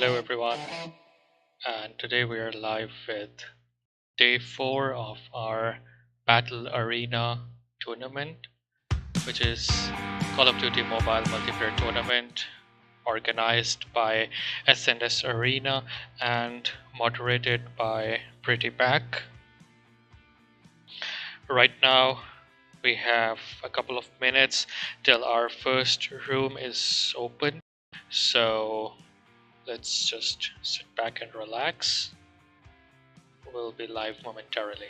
Hello everyone, and today we are live with day 4 of our Battle Arena tournament, which is Call of Duty Mobile Multiplayer Tournament organized by SNS Arena and moderated by Pretty Back. Right now, we have a couple of minutes till our first room is open, so let's just sit back and relax. We'll be live momentarily.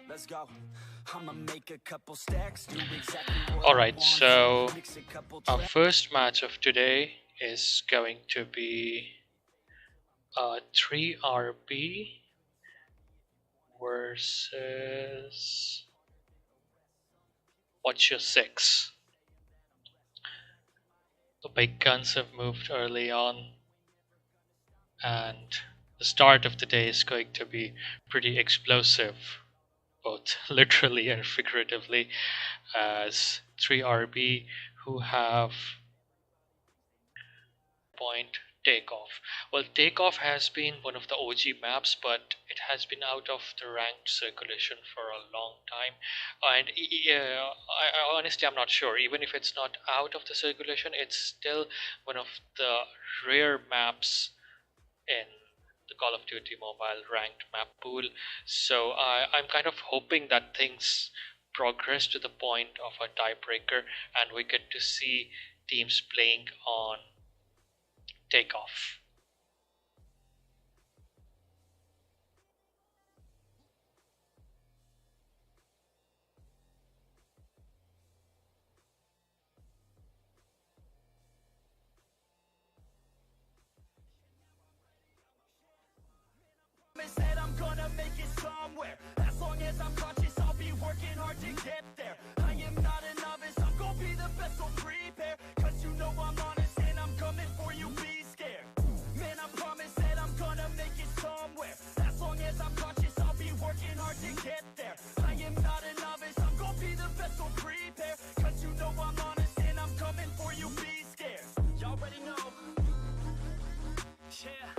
Let's go. I'ma make a couple stacks, do exactly what Alright, so our first match of today is going to be 3RB versus What's Your 6. The big guns have moved early on, and the start of the day is going to be pretty explosive, both literally and figuratively, as 3RB, who have point Takeoff. Well, Takeoff has been one of the OG maps, but it has been out of the ranked circulation for a long time. And honestly, I'm not sure. Even if it's not out of the circulation, it's still one of the rare maps in the Call of Duty Mobile ranked map pool. So I'm kind of hoping that things progress to the point of a tiebreaker and we get to see teams playing on Takeoff. Said I'm gonna make it somewhere. As long as I'm conscious, I'll be working hard to get there. I am not a novice, I'm gonna be the best, so prepare. Cause you know I'm honest and I'm coming for you, be scared. Man, I promise that I'm gonna make it somewhere. As long as I'm conscious, I'll be working hard to get there. I am not a novice, I'm gonna be the best, so prepare. Cause you know I'm honest and I'm coming for you, be scared. Y'all already know. Yeah.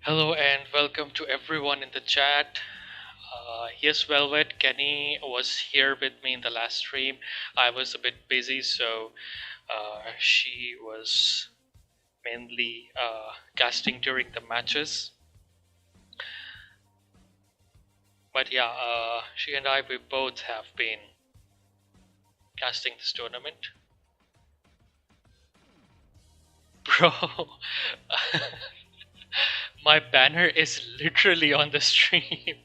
Hello and welcome to everyone in the chat. Yes, Velvet, Kenny was here with me in the last stream. I was a bit busy, so she was mainly casting during the matches. But yeah, she and I, we both have been casting this tournament. Bro, my banner is literally on the stream.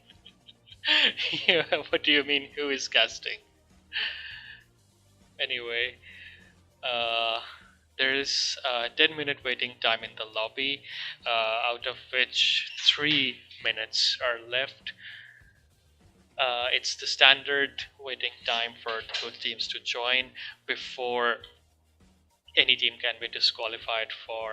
Yeah, what do you mean, who is casting? Anyway, uh, there is a 10-minute waiting time in the lobby, out of which 3 minutes are left. It's the standard waiting time for both teams to join before any team can be disqualified for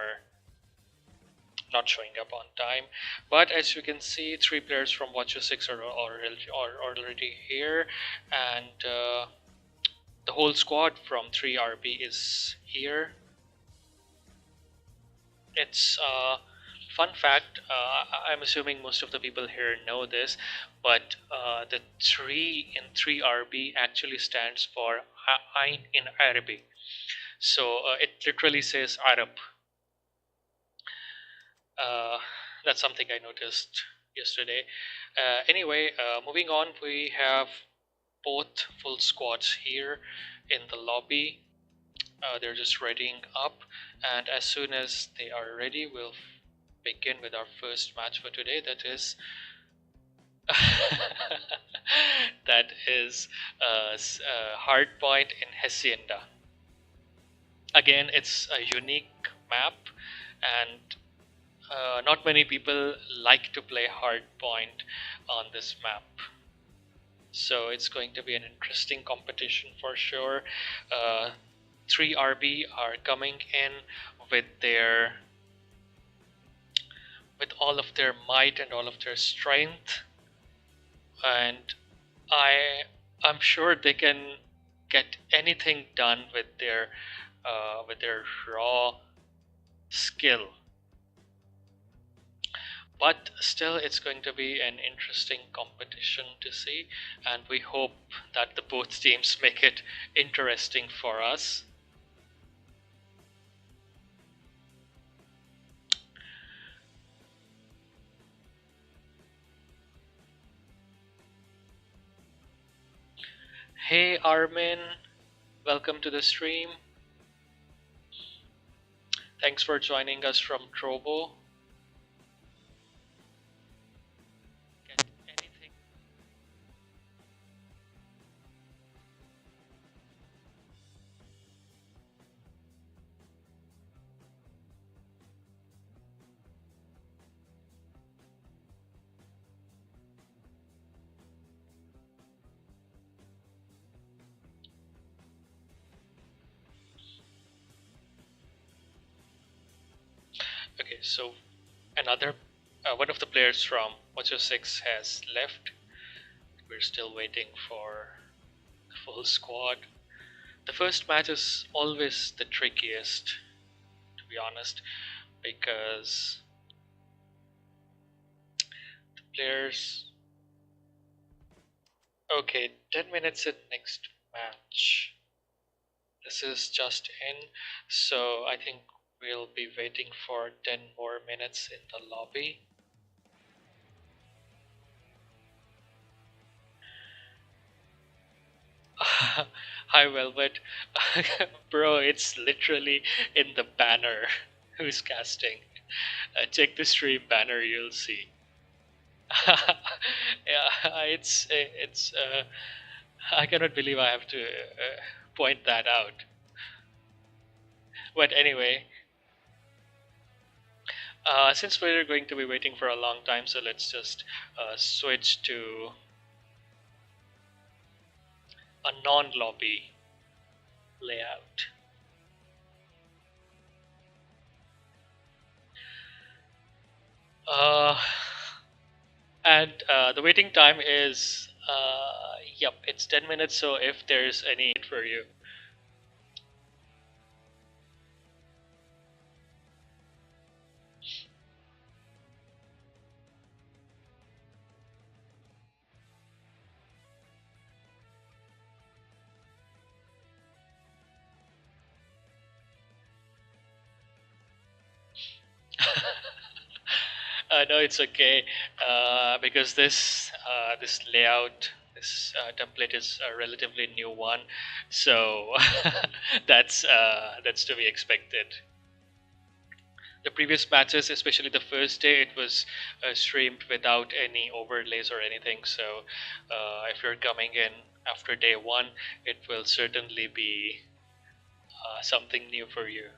not showing up on time. But as you can see, 3 players from Watcher 6 are already here, and the whole squad from 3RB is here. It's fun fact. I'm assuming most of the people here know this, but the 3 in 3RB actually stands for Ain in Arabic. So it literally says Arab. Uh, that's something I noticed yesterday. Anyway, moving on, we have both full squads here in the lobby. They're just readying up, and as soon as they are ready, we'll begin with our first match for today. That is that is Hardpoint in Hacienda. Again, it's a unique map, and not many people like to play Hardpoint on this map. So it's going to be an interesting competition for sure. 3RB are coming in with all of their might and all of their strength, and I'm sure they can get anything done with their raw skill. But still, it's going to be an interesting competition to see, and we hope that the both teams make it interesting for us. Hey Armin, welcome to the stream. Thanks for joining us from Trovo. Get anything. Okay, so another one of the players from Watcher 6 has left. We're still waiting for the full squad. The first match is always the trickiest, to be honest, because the players. Okay, 10 minutes in next match. This is just in, so I think we'll be waiting for 10 more minutes in the lobby. Hi Velvet. Bro, it's literally in the banner. Who's casting? Check the stream banner, you'll see. Yeah, it's I cannot believe I have to point that out. But anyway, since we're going to be waiting for a long time, so let's just switch to a non-lobby layout. And the waiting time is, yep, it's 10 minutes, so if there's any for you. No, it's okay because this layout, this template is a relatively new one, so that's to be expected. The previous matches, especially the first day, it was streamed without any overlays or anything. So if you're coming in after day one, it will certainly be something new for you.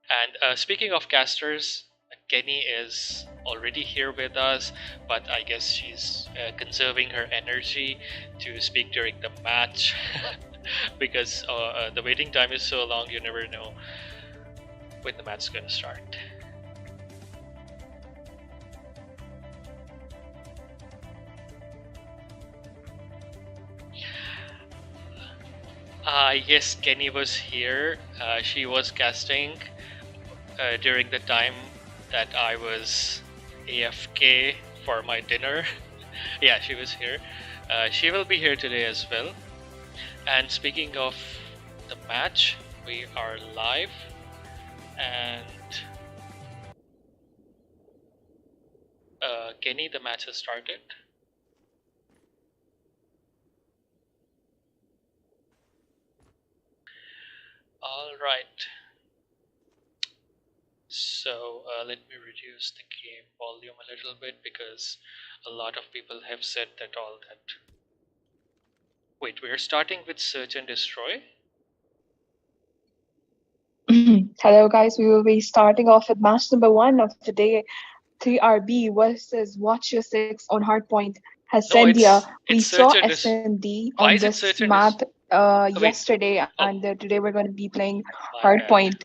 And speaking of casters, Kenny is already here with us, but I guess she's conserving her energy to speak during the match because the waiting time is so long, you never know when the match is going to start. Yes, Kenny was here. She was casting during the time that I was AFK for my dinner. Yeah, she was here. She will be here today as well. And speaking of the match, we are live and Kenny, the match has started. All right. So let me reduce the game volume a little bit because a lot of people have said that all that. Wait, we're starting with search and destroy. Hello, guys. We will be starting off with match number one of the day, 3RB versus Watch Your Six on Hardpoint, No, Hacienda. We it's saw search and SMD why on is it this search and map wait. yesterday, Oh, and today we're going to be playing my bad. Hardpoint.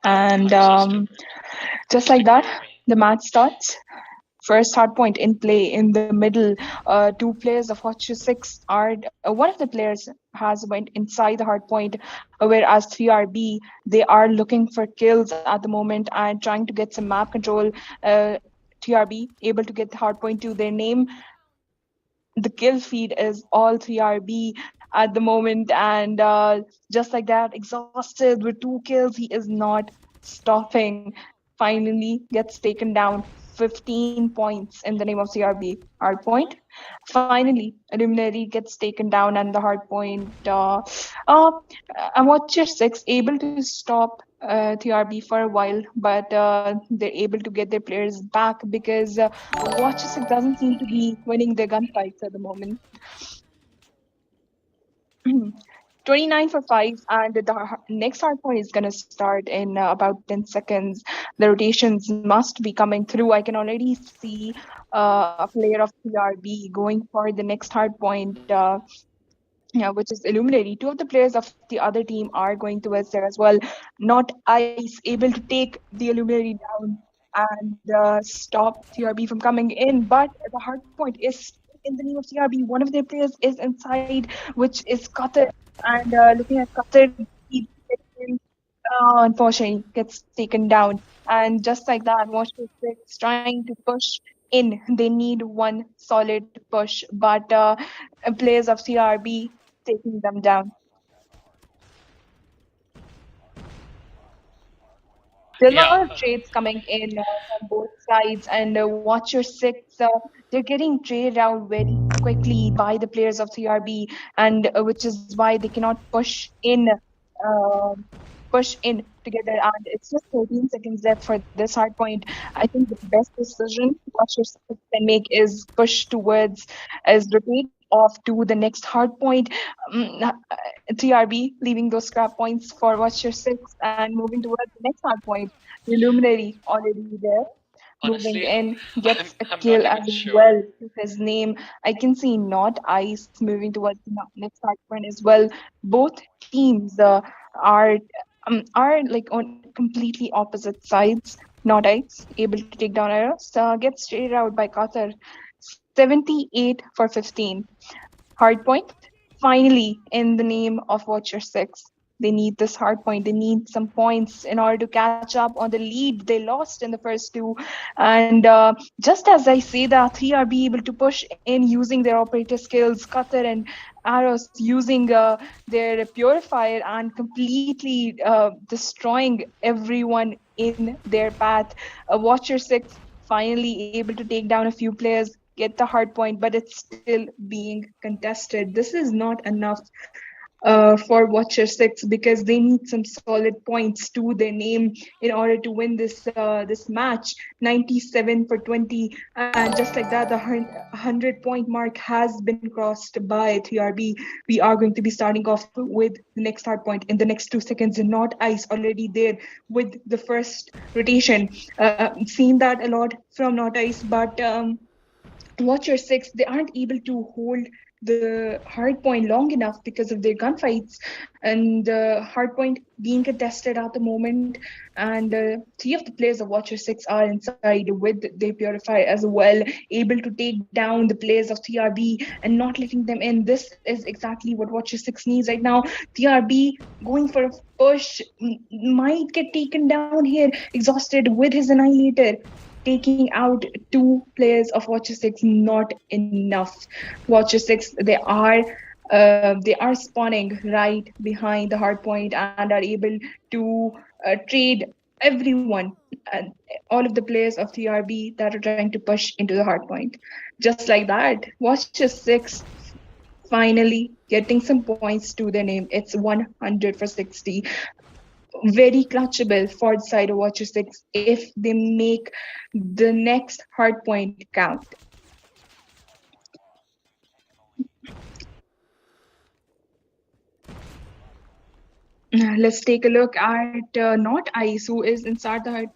And I'm so stupid. just like that, Ignore me. the match starts. First hard point in play in the middle. Two players of Hot 6 are one of the players has went inside the hard point, whereas 3RB they are looking for kills at the moment and trying to get some map control. Uh, 3RB able to get the hard point to their name. The kill feed is all 3RB at the moment, and just like that, exhausted with two kills, he is not stopping. Finally, gets taken down. 15 points in the name of CRB. Hard point. Finally, Luminary gets taken down, and the hard point. Uh, Watcher 6 able to stop TRB for a while, but they're able to get their players back because Watcher 6 doesn't seem to be winning their gunfights at the moment. 29 for 5, and the next hard point is going to start in about 10 seconds. The rotations must be coming through. I can already see a player of TRB going for the next hard point. Yeah, which is Illuminati. Two of the players of the other team are going towards there as well. Not Ice able to take the Illuminati down and stop TRB from coming in. But the hard point is in the name of TRB. One of their players is inside, which is Qatar. And looking at Qatar, he unfortunately gets taken down. And just like that, Washington is trying to push in. They need one solid push, but players of CRB taking them down. There are a Yeah, lot of trades coming in from both sides, and Watcher 6, they're getting traded out very quickly by the players of CRB, and which is why they cannot uh, push in together. And it's just 13 seconds left for this hard point. I think the best decision Watcher 6 can make is push towards, is rotate off to the next hard point. 3RB leaving those scrap points for Watcher 6 and moving towards the next hard point. The Luminary already there, moving honestly, in, gets a I'm kill not as even sure. well to his name. I can see Not Ice moving towards the next hard point as well. Both teams are like on completely opposite sides. Not Ice able to take down arrows, gets traded out by Qatar. 78 for 15. Hardpoint, finally, in the name of Watcher 6. They need this hard point. They need some points in order to catch up on the lead they lost in the first two. And just as I say that, 3 are be able to push in using their operator skills, Qatar and Arrows using their purifier and completely destroying everyone in their path. Watcher 6 finally able to take down a few players, get the hard point, but it's still being contested. This is not enough for Watcher 6 because they need some solid points to their name in order to win this match. 97 for 20, and just like that, the 100-point mark has been crossed by 3RB. We are going to be starting off with the next hard point in the next 2 seconds. Not Ice already there with the first rotation. Seen that a lot from Not Ice, but Watcher 6, they aren't able to hold the hard point long enough because of their gunfights and hard point being contested at the moment. And three of the players of Watcher 6 are inside with their Purify as well, able to take down the players of TRB and not letting them in. This is exactly what Watcher 6 needs right now. TRB going for a push might get taken down here, exhausted with his Annihilator taking out two players of Watcher 6 not enough. Watcher 6 they are spawning right behind the hard point and are able to trade everyone and all of the players of 3RB that are trying to push into the hard point. Just like that, Watcher 6 finally getting some points to their name. It's 100 for 60, very clutchable for the side of Watcher 6 if they make the next hard point count. Let's take a look at Not Ice, who is inside the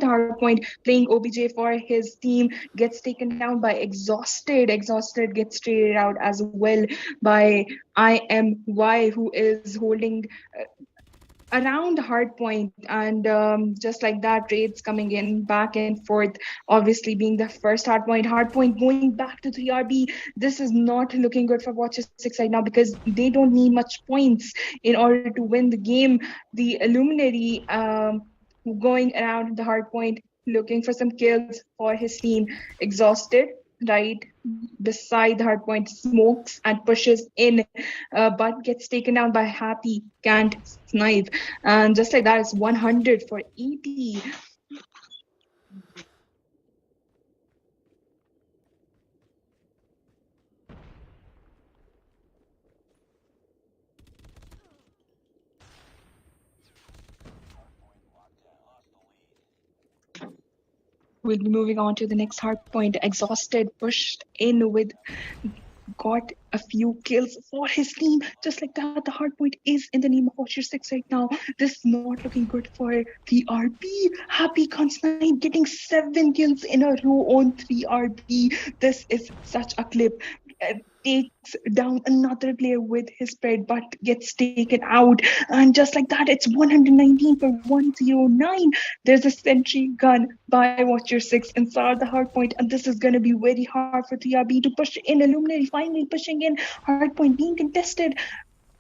hard point playing OBJ for his team, gets taken down by Exhausted gets traded out as well by IMY, who is holding around hard point. And just like that, trades coming in back and forth, obviously being the first hard point going back to 3RB. This is not looking good for Watcher 6 right now because they don't need much points in order to win the game. The Illuminary going around the hard point looking for some kills for his team. Exhausted right beside the hard point, smokes and pushes in, but gets taken down by Happy, can't snipe. And just like that, it's 100 for 80. We'll be moving on to the next hard point. Exhausted pushed in with got a few kills for his team. Just like that, the hard point is in the name of Watcher 6 right now. This is not looking good for 3RB. Happy can't snipe, getting 7 kills in a row on 3RB. This is such a clip. Takes down another player with his spread but gets taken out, and just like that, it's 119 for 109. There's a sentry gun by Watcher 6 inside the hard point, and this is going to be very hard for 3RB to push in. Illuminary finally pushing in, hard point being contested.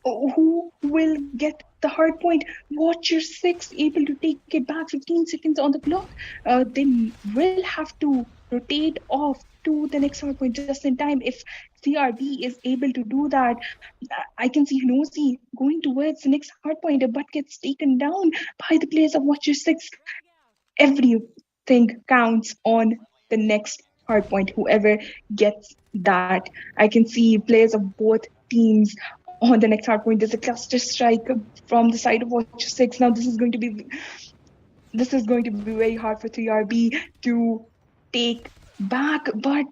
Who will get the hard point? Watcher 6 able to take it back, 15 seconds on the clock. They will have to rotate off to the next hard point just in time. If 3RB is able to do that, I can see Nosy going towards the next hard point, but gets taken down by the players of Watcher 6. Everything counts on the next hard point, whoever gets that. I can see players of both teams on the next hard point. There's a cluster strike from the side of Watcher 6. Now this is going to be very hard for 3RB to take back, but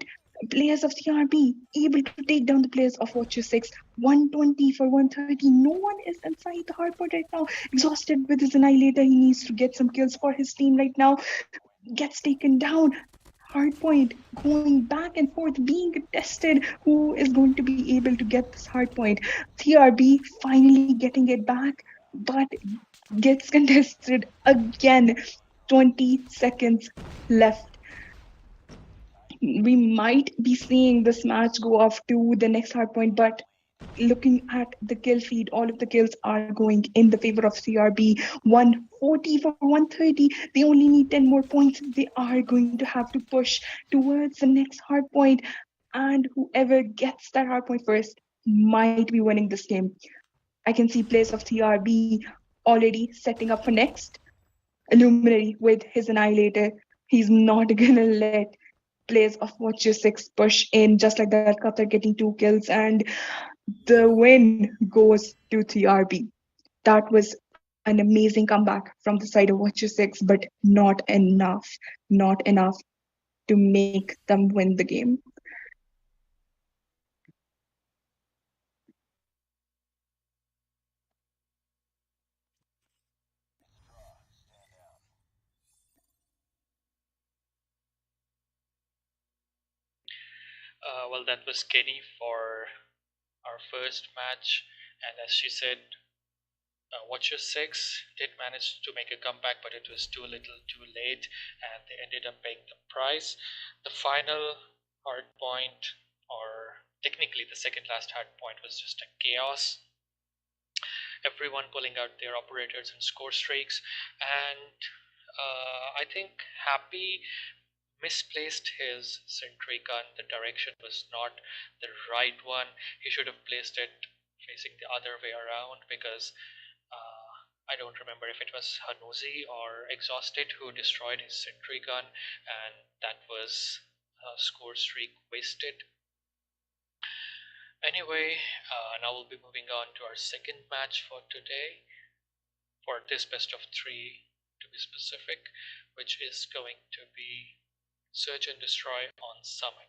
players of 3RB able to take down the players of Watcher 6. 120 for 130. No one is inside the hard point right now. Exhausted with his Annihilator, he needs to get some kills for his team right now. Gets taken down. Hard point going back and forth, being tested. Who is going to be able to get this hard point? 3RB finally getting it back, but gets contested again. 20 seconds left. We might be seeing this match go off to the next hard point, but looking at the kill feed, all of the kills are going in the favor of CRB. 140 for 130. They only need 10 more points. They are going to have to push towards the next hard point, and whoever gets that hard point first might be winning this game. I can see plays of CRB already setting up for next. Illuminary with his Annihilator. He's not gonna let plays of Watcher 6 push in just like that. Qatar getting 2 kills, and the win goes to TRB. That was an amazing comeback from the side of Watcher 6, but not enough to make them win the game. Well, that was Kenny for our first match, and as she said, Watcher 6 did manage to make a comeback, but it was too little too late, and they ended up paying the price. The final hard point, or technically the second last hard point, was just a chaos. Everyone pulling out their operators and score streaks, and I think Happy misplaced his sentry gun. The direction was not the right one. He should have placed it facing the other way around, because I don't remember if it was Hanuzi or Exhausted who destroyed his sentry gun, and that was a score streak wasted. Anyway, now we'll be moving on to our second match for today, for this best of three to be specific, which is going to be Search and Destroy on Summit.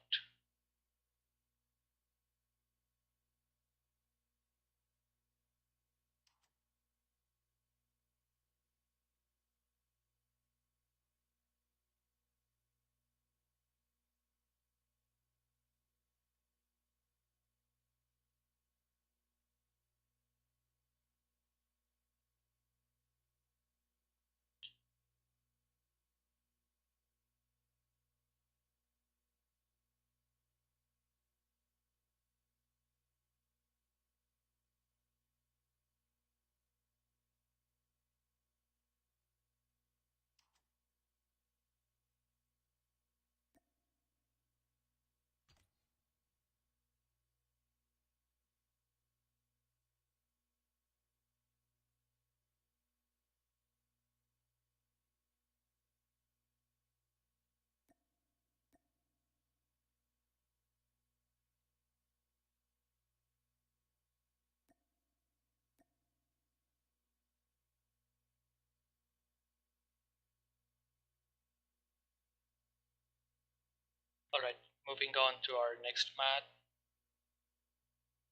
Alright, moving on to our next match.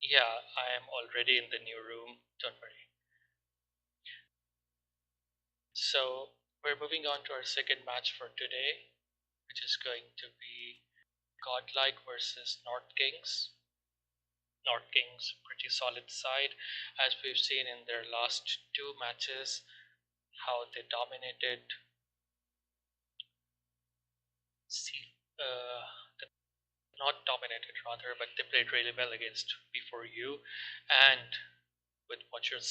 Yeah, I am already in the new room, don't worry. So, we're moving on to our second match for today, which is going to be GodLike versus North Kings. North Kings, pretty solid side, as we've seen in their last two matches, how they dominated. See, not dominated rather, but they played really well against BeforeYou and with Watcher 6.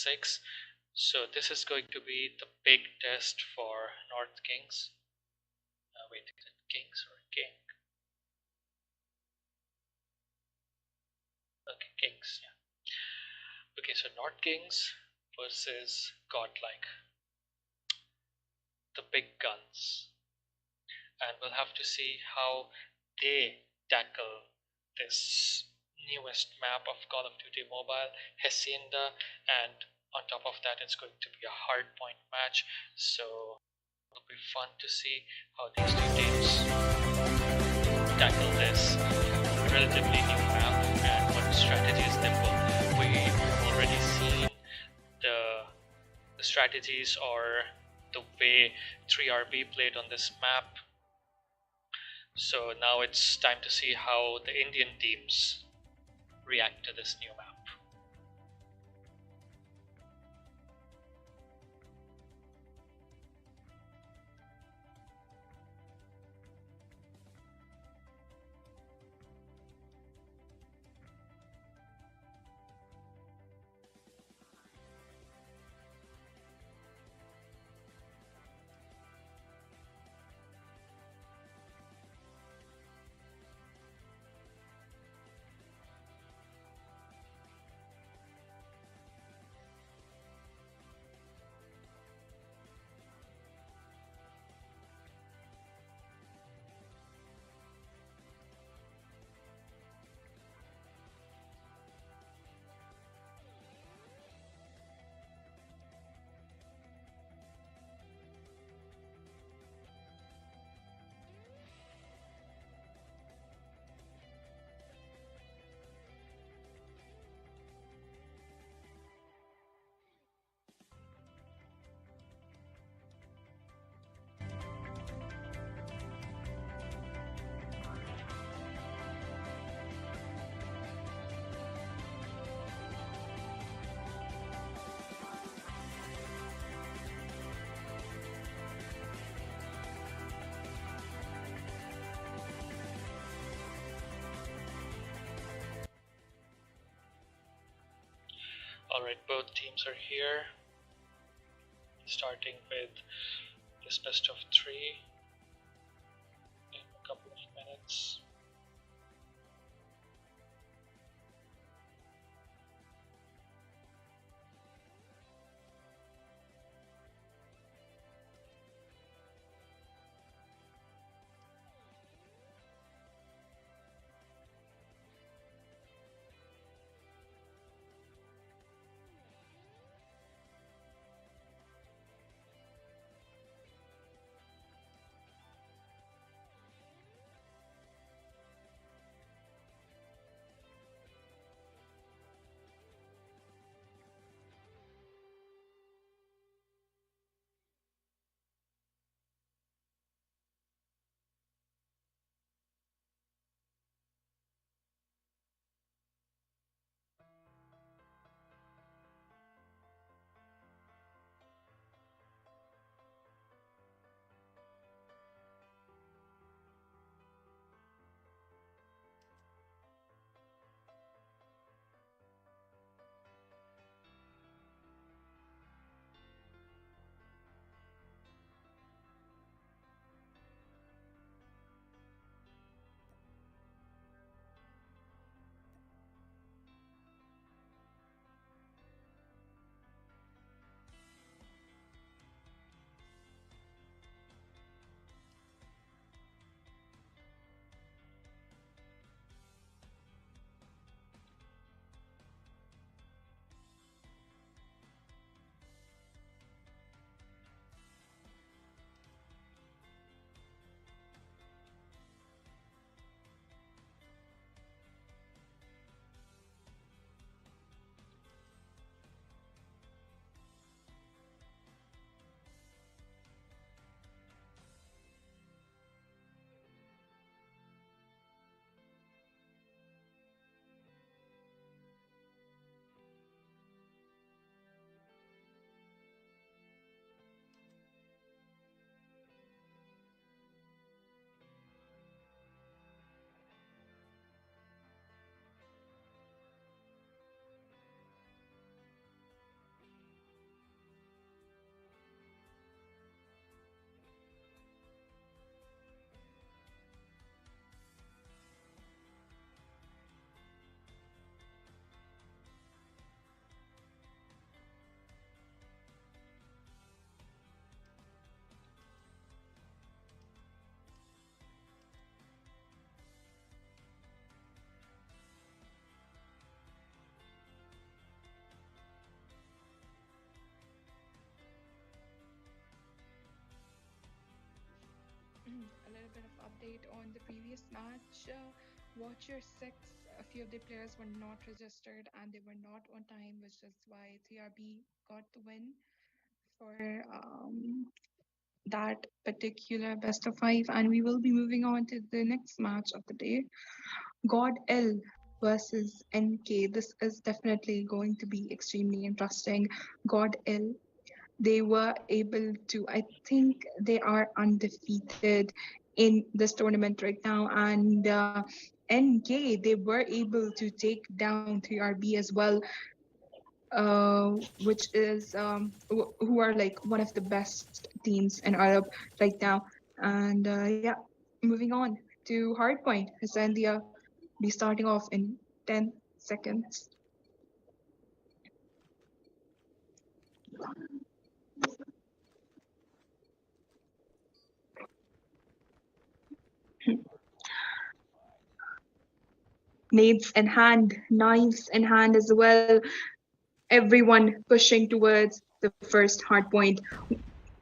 So this is going to be the big test for North Kings. Wait, is it Kings or King? Okay, Kings, yeah. Okay, so North Kings versus GodLike, the big guns. And we'll have to see how they tackle this newest map of Call of Duty Mobile, Hacienda, and on top of that, it's going to be a hardpoint match. So it'll be fun to see how these two teams tackle this relatively new map and what strategies they pull. We've already seen the strategies or the way 3RB played on this map. So now it's time to see how the Indian teams react to this new map. Alright, both teams are here. Starting with this best of three in a couple of minutes. A little bit of update on the previous match. Watcher 6, a few of the players were not registered and they were not on time, which is why 3RB got the win for that particular best of five. And we will be moving on to the next match of the day, God L versus NK. This is definitely going to be extremely interesting. God L, they were able to, I think they are undefeated in this tournament right now. And NK, they were able to take down 3RB as well, which is who are like one of the best teams in Europe right now. And yeah, moving on to Hardpoint. Hacienda be starting off in 10 seconds. Nades in hand, knives in hand as well. Everyone pushing towards the first hard point.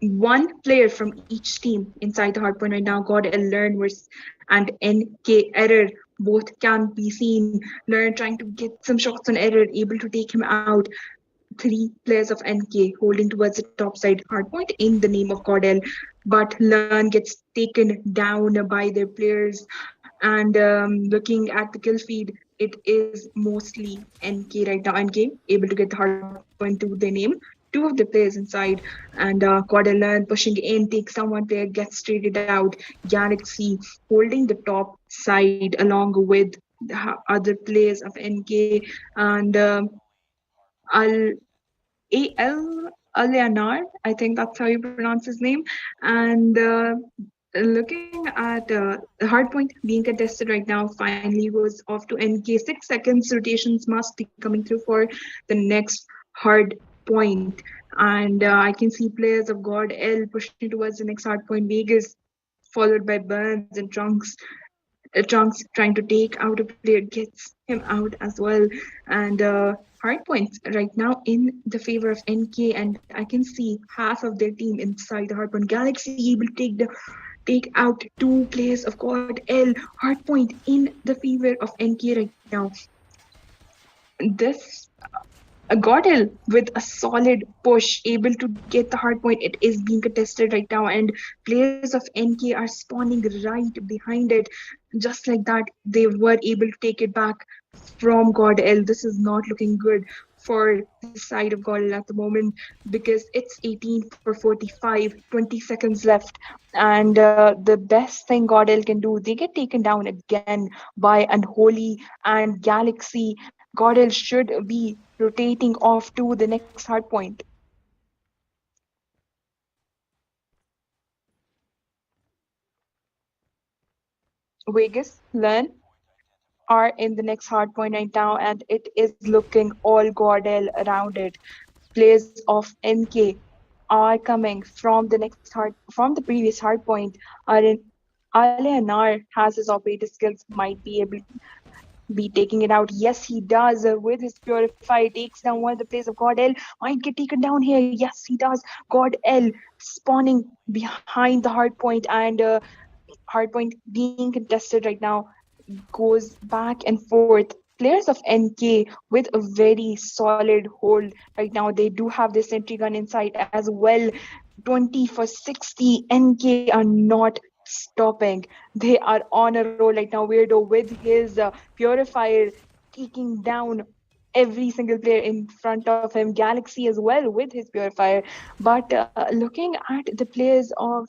One player from each team inside the hardpoint right now. God Learn and NK Error both can be seen. Learn trying to get some shots on Error, able to take him out. Three players of NK holding towards the top side hardpoint in the name of Cordell, but Learn gets taken down by their players. And looking at the kill feed, it is mostly NK right now. NK able to get the hardpoint to their name. Two of the players inside, and Cordell pushing in, takes someone player, gets traded out. Galaxy holding the top side along with the other players of NK, and Al A.L. Alianar, I think that's how you pronounce his name. And looking at the hard point being contested right now, finally was off to NK. 6 seconds rotations must be coming through for the next hard point. And I can see players of God L pushing towards the next hard point. Vegas followed by Burns and Trunks trying to take out a player gets him out as well. And hard points right now in the favor of NK, and I can see half of their team inside the hard point. Galaxy able to take out 2 players of God L. Hard point in the favor of NK right now. This a Godel with a solid push, able to get the hard point. It is being contested right now, and players of NK are spawning right behind it. Just like that, they were able to take it back from God L. This is not looking good for the side of God L at the moment because it's 18 for 45, 20 seconds left. And the best thing God L can do, they get taken down again by Unholy and Galaxy. God L should be rotating off to the next hard point. Vegas, Learn are in the next hard point right now, and it is looking all Gordel around it. Players of NK are coming from the previous hard point. Are in Alianar has his operator skills, might be able be taking it out. Yes, he does. With his Purify, takes down one of the players of God L. Might get taken down here. Yes, he does. God L spawning behind the hard point, and hardpoint being contested right now goes back and forth. Players of NK with a very solid hold right now. They do have this sentry gun inside as well. 20 for 60. NK are not stopping. They are on a roll right now. Weirdo with his purifier taking down every single player in front of him. Galaxy as well with his purifier. But looking at the players of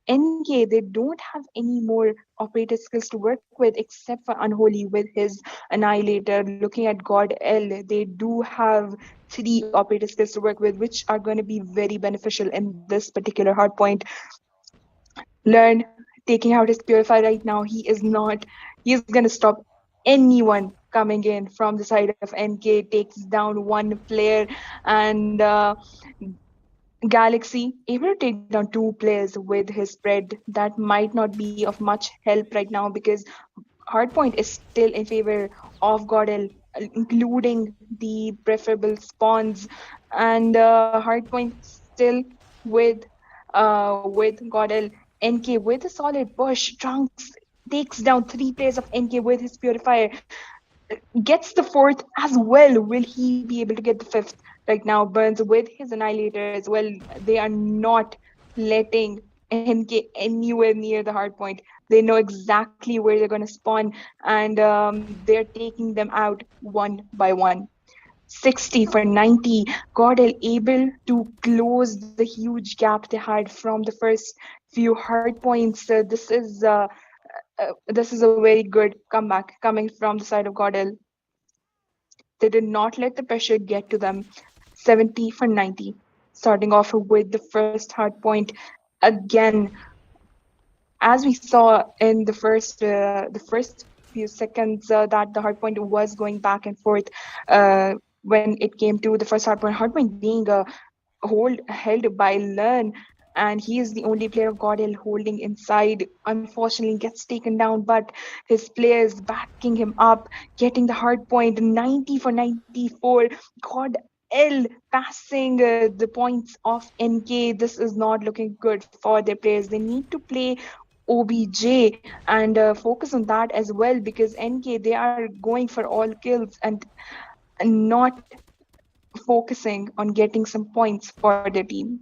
NK, they don't have any more operator skills to work with except for Unholy with his Annihilator. Looking at God L, they do have 3 operator skills to work with, which are going to be very beneficial in this particular hardpoint. Learn taking out his purifier right now. He's going to stop anyone coming in from the side of NK, takes down 1 player, and Galaxy able to take down 2 players with his spread. That might not be of much help right now because Hardpoint is still in favor of Godel, including the preferable spawns, and Hardpoint still with with Godel. NK with a solid push. Trunks takes down 3 players of NK with his purifier, gets the fourth as well. Will he be able to get the fifth? Right now, Burns with his Annihilator as well. They are not letting NK anywhere near the hard point. They know exactly where they're going to spawn, and they're taking them out one by one. 60 for 90. Gordel able to close the huge gap they had from the first few hard points. This is a very good comeback coming from the side of Gordel. They did not let the pressure get to them. 70 for 90. Starting off with the first hard point again, as we saw in the first few seconds that the hardpoint was going back and forth when it came to the first hardpoint being held by Learn, and he is the only player of Godel holding inside. Unfortunately, gets taken down, but his players backing him up, getting the hard point. 90 for 94. God L passing the points of NK. This is not looking good for their players. They need to play OBJ and focus on that as well because NK they are going for all kills and not focusing on getting some points for their team.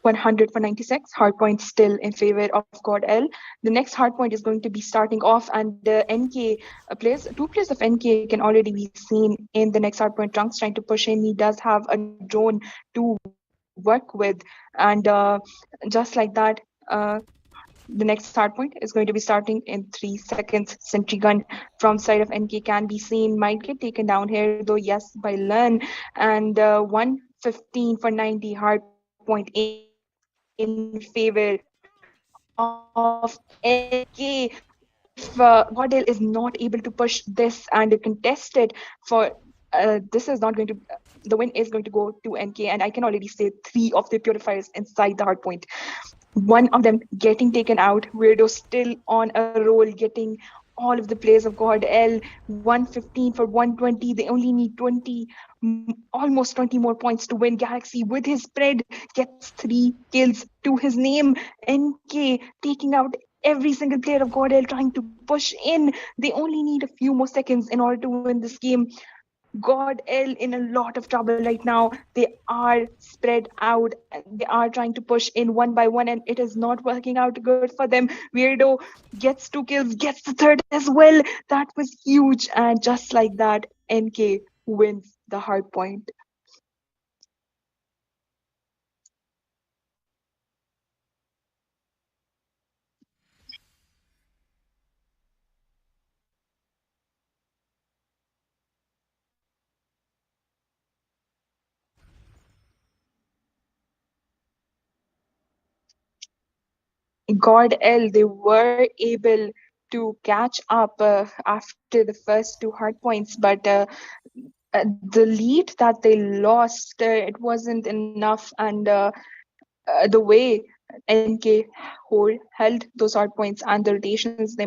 100 for 96. Hardpoint still in favor of God L. The next hardpoint is going to be starting off, and NK players, 2 players of NK can already be seen in the next hardpoint. Trunks trying to push in. He does have a drone to work with, and just like that, The next hardpoint is going to be starting in 3 seconds. Sentry gun from side of NK can be seen. Might get taken down here, though, yes, by Learn. And 115 for 90 hardpoint in favor of NK. If Godel is not able to push this and contest it for this is not going to the win is going to go to NK, and I can already say three of the purifiers inside the hard point. One of them getting taken out. Weirdo still on a roll, getting all of the plays of God L. 115 for 120. They only need 20, almost 20 more points to win. Galaxy with his spread gets 3 kills to his name. NK taking out every single player of God L, trying to push in. They only need a few more seconds in order to win this game. God L in a lot of trouble right now. They are spread out. They are trying to push in one by one, and it is not working out good for them. Weirdo gets 2 kills, gets the third as well. That was huge. And just like that, NK wins the hard point. God L, they were able to catch up after the first 2 hard points, but the lead that they lost, it wasn't enough, and the way NK held those hard points and the rotations they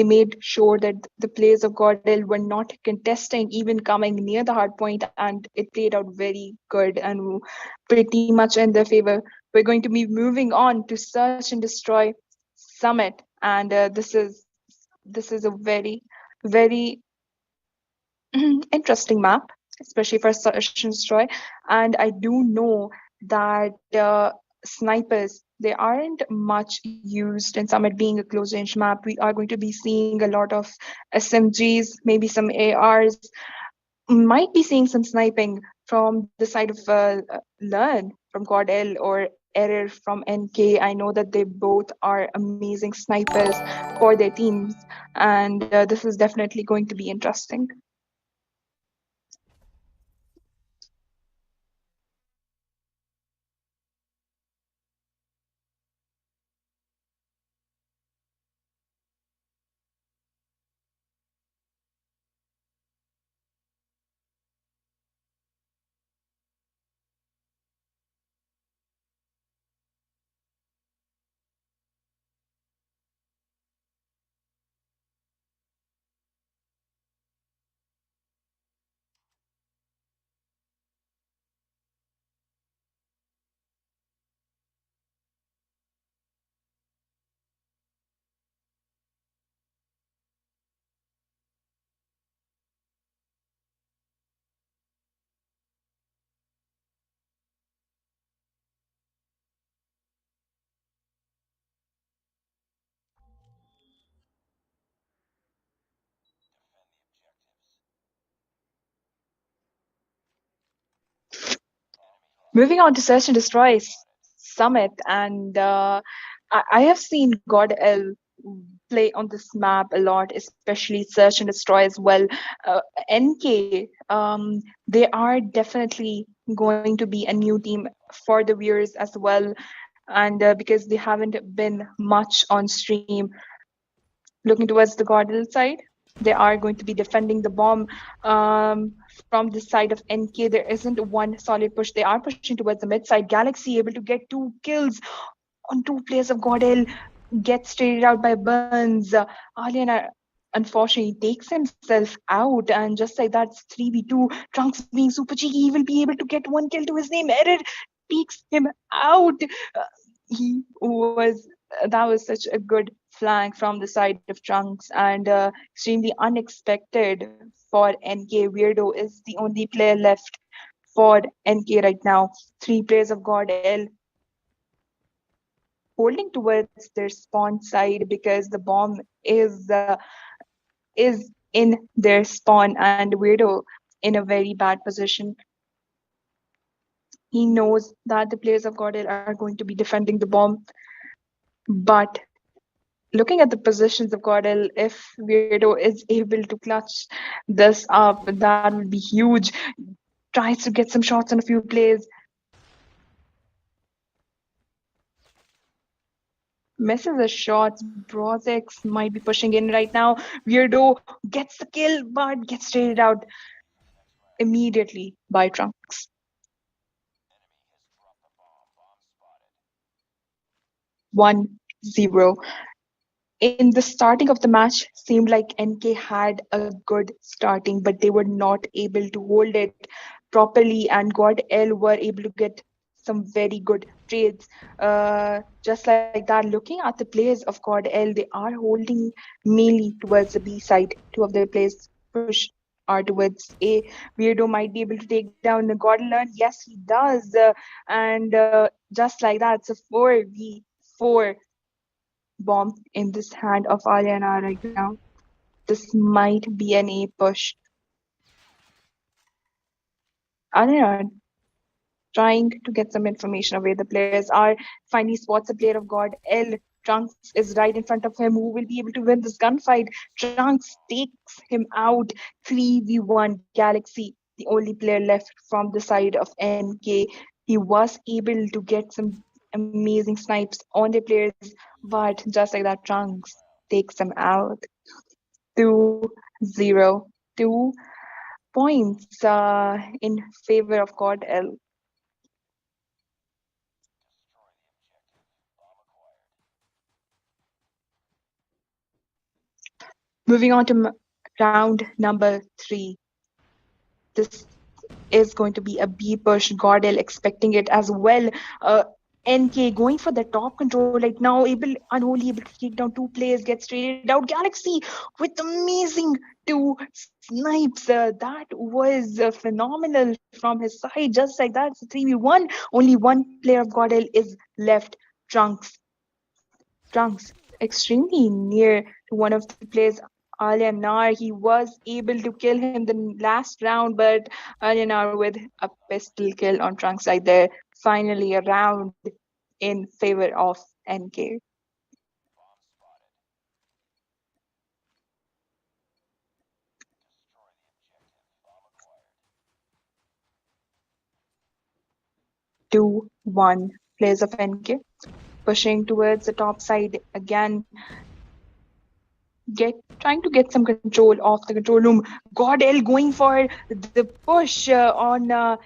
made sure that the players of Godel were not contesting, even coming near the hard point, and it played out very good and pretty much in their favor. We're going to be moving on to Search and Destroy Summit, and this is a very interesting map, especially for Search and Destroy. And I do know that snipers they aren't much used in Summit, being a close range map. We are going to be seeing a lot of SMGs, maybe some ARs, might be seeing some sniping from the side of Learn from GodL or Error from NK. I know that they both are amazing snipers for their teams, and this is definitely going to be interesting. Moving on to Search and Destroy Summit, and I have seen God L play on this map a lot, especially Search and Destroy as well. NK, they are definitely going to be a new team for the viewers as well, and because they haven't been much on stream. Looking towards the Gordel side, they are going to be defending the bomb from the side of NK. There isn't one solid push. They are pushing towards the mid side. Galaxy able to get 2 kills on 2 players of Gordel, gets traded out by Burns. Alien unfortunately takes himself out, and just like that, 3v2. Trunks being super cheeky, he will be able to get 1 kill to his name. Error takes him out. He was that was such a good flank from the side of Trunks, and extremely unexpected for NK. Weirdo is the only player left for NK right now. 3 players of God L holding towards their spawn side because the bomb is in their spawn, and Weirdo in a very bad position. He knows that the players of God L are going to be defending the bomb, but Looking at the positions of Cordell, if Weirdo is able to clutch this up, that would be huge. Tries to get some shots on a few plays, misses the shots. Brozex might be pushing in right now. Weirdo gets the kill, but gets traded out immediately by Trunks. 1-0. In the starting of the match, seemed like NK had a good starting, but they were not able to hold it properly, and God L were able to get some very good trades. Just like that, looking at the players of God L, they are holding mainly towards the B side. Two of their players push are towards A. Weirdo might be able to take down the God Learn. Yes, he does. And just like that, it's a 4v4 bomb in this hand of Ariana right now. This might be an A push. Ariana trying to get some information of where the players are. Finally spots a player of God L. Trunks is right in front of him. Who will be able to win this gunfight? Trunks takes him out 3v1 Galaxy, the only player left from the side of NK. He was able to get some amazing snipes on their players, but just like that, Trunks takes them out. 2-0. 2 points in favor of God L. Moving on to round number 3. This is going to be a B push. Gordel expecting it as well. NK going for the top control right now, unholy able to take down 2 players, gets traded out. Galaxy with amazing 2 snipes. That was phenomenal from his side. Just like that, it's a 3v1. Only one player of Gordel is left. Trunks. Trunks extremely near to one of the players, Alyanar. He was able to kill him the last round, but Alyanar with a pistol kill on Trunks right there. Finally, a round in favor of NK. Two, one. Players of NK pushing towards the top side again, get trying to get some control of the control room. Godel going for the push on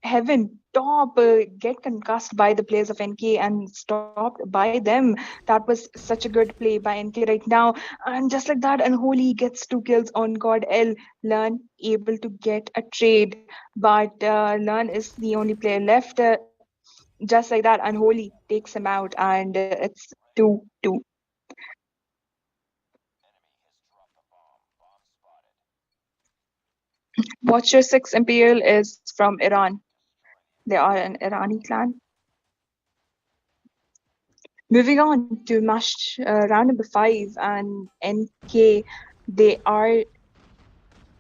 Heaven top, get concussed by the players of NK and stopped by them. That was such a good play by NK right now. And just like that, Unholy gets 2 kills on God L. Learn able to get a trade, but Learn is the only player left. Just like that, Unholy takes him out, and it's 2-2. Watcher 6 Imperial is from Iran. They are an Irani clan. Moving on to match round number 5 and NK, they are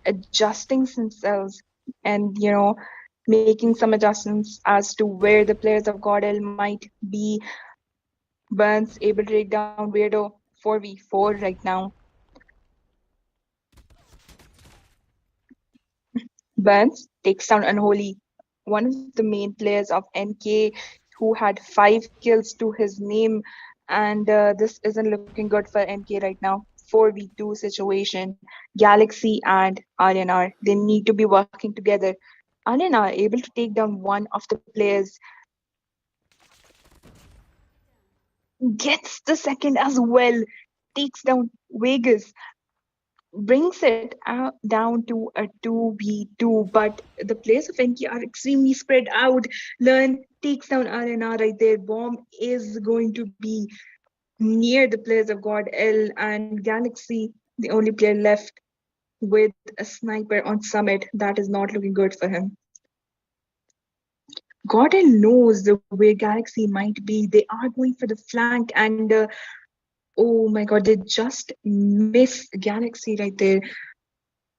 adjusting themselves and making some adjustments as to where the players of Godel might be. Burns able to take down Weirdo 4v4 right now. Burns takes down Unholy, one of the main players of NK who had 5 kills to his name, and this isn't looking good for NK right now. 4v2 situation. Galaxy and RNR, they need to be working together. RNR able to take down one of the players, gets the second as well, takes down Vegas, brings it down to a 2v2, but the players of NK are extremely spread out. Learn takes down RNR right there. Bomb is going to be near the players of God L, and Galaxy, the only player left with a sniper on Summit. That is not looking good for him. God L knows the way Galaxy might be. They are going for the flank, and oh my god, they just miss Galaxy right there.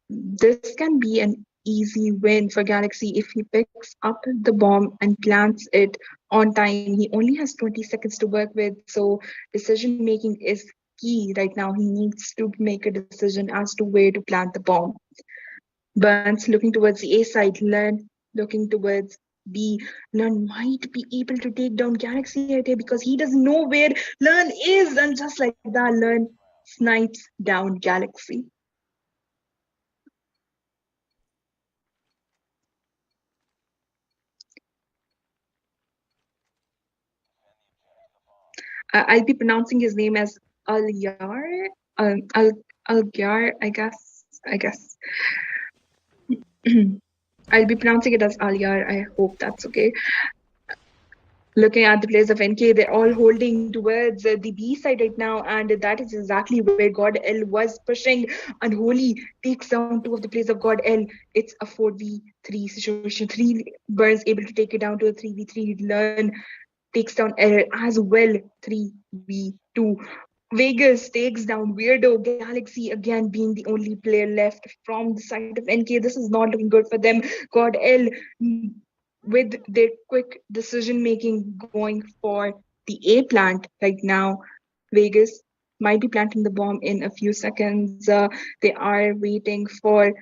This can be an easy win for Galaxy if he picks up the bomb and plants it on time. He only has 20 seconds to work with, so decision making is key right now. He needs to make a decision as to where to plant the bomb. Burns looking towards the A side, Learn looking towards B. Learn might be able to take down Galaxy right here because he doesn't know where Learn is, and just like that, Learn snipes down Galaxy. I'll be pronouncing his name as Alyar. Al Algyar, I guess. I'll be pronouncing it as Alyar. I hope that's okay. Looking at the players of NK, they're all holding towards the B side right now, and that is exactly where God L was pushing. Unholy takes down two of the players of God L. It's a 4v3 situation. Three Burns able to take it down to a 3v3. Learn takes down Error as well. 3v2. Vegas takes down Weirdo. Galaxy again being the only player left from the side of NK. This is not looking good for them. God L with their quick decision making going for the A plant right now. Vegas might be planting the bomb in a few seconds. They are waiting for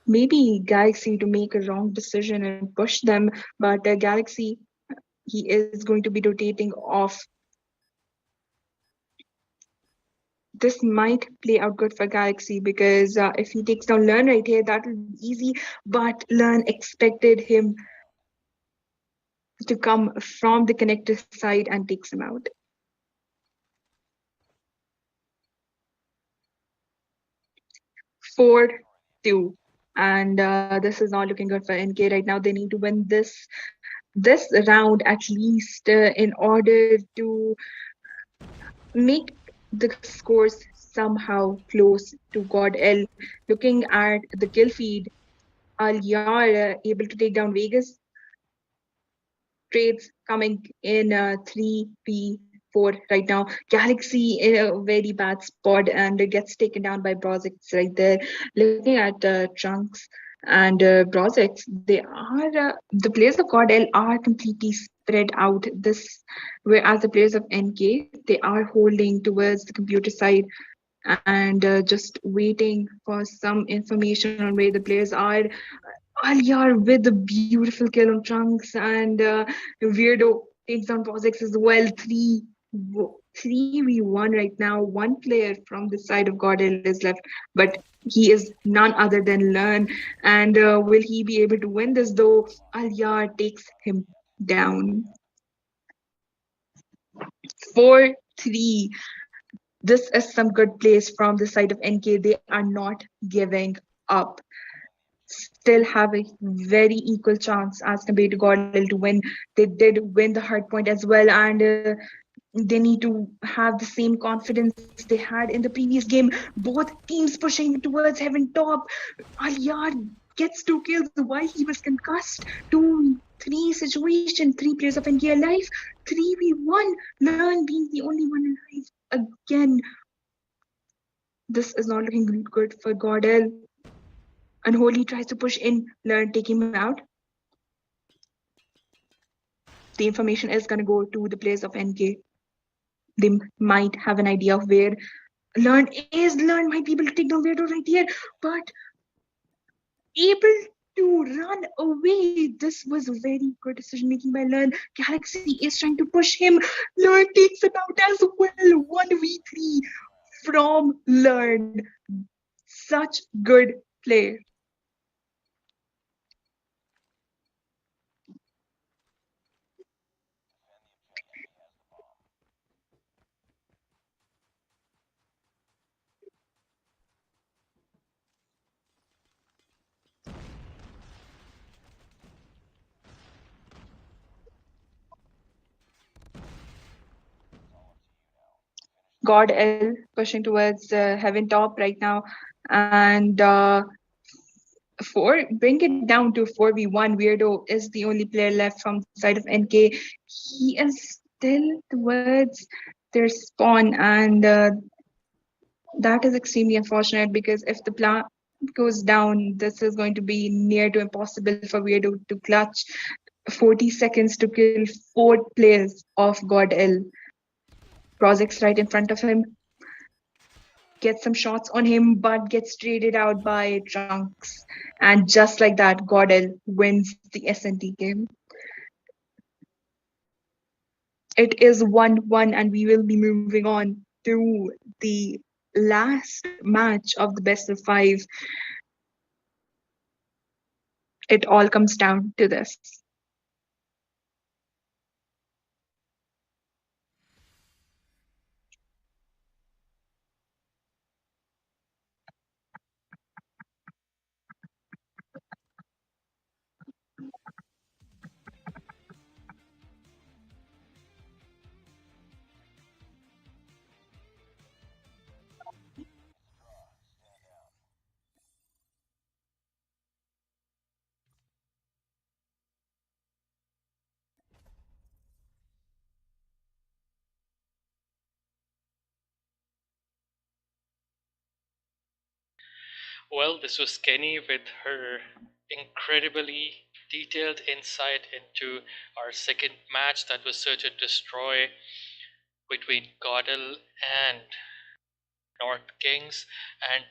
maybe Galaxy to make a wrong decision and push them, but Galaxy, he is going to be rotating off. This might play out good for Galaxy because if he takes down Learn right here, that will be easy. But Learn expected him to come from the connector side and takes him out. 4-2. And this is not looking good for NK right now. They need to win this round at least in order to make the scores somehow close to God L. Looking at the kill feed, Alyar able to take down Vegas. Trades coming in 3v4 right now. Galaxy in a very bad spot and gets taken down by Brozix right there. Looking at Trunks and Brozix, they are the players of God L are completely spread out. This whereas the players of NK they are holding towards the computer side and just waiting for some information on where the players are. Alyar with a beautiful kill on Trunks and Weirdo takes down Posix as well. 3v1 right now. One player from the side of Godel is left, but he is none other than Learn. And will he be able to win this though? Alyar takes him down. 4-3. This is some good plays from the side of NK. They are not giving up. Still have a very equal chance as compared to Godel to win. They did win the Hardpoint as well, and they need to have the same confidence they had in the previous game. Both teams pushing towards heaven top. Alyar gets 2 kills while he was concussed. 2-3 situation. 3 players of NK alive. 3v1. Learn being the only one alive again. This is not looking good for Godel. Unholy tries to push in, Learn, take him out. The information is going to go to the players of NK. They might have an idea of where Learn is. Learn might be able to take down Weirdo right here, but able to run away. This was very good decision making by Learn. Galaxy is trying to push him. Learn takes it out as well. 1v3 from Learn. Such good play. God L pushing towards heaven top right now, and bring it down to 4v1. Weirdo is the only player left from the side of NK. He is still towards their spawn, and that is extremely unfortunate because if the plant goes down, this is going to be near to impossible for Weirdo to clutch. 40 seconds to kill 4 players of God L. Projects right in front of him, gets some shots on him, but gets traded out by Trunks. And just like that, Godel wins the SNT game. It is 1-1, and we will be moving on to the last match of the best of five. It all comes down to this. Well, this was Kenny with her incredibly detailed insight into our second match that was Search and Destroy between Godel and North Kings. And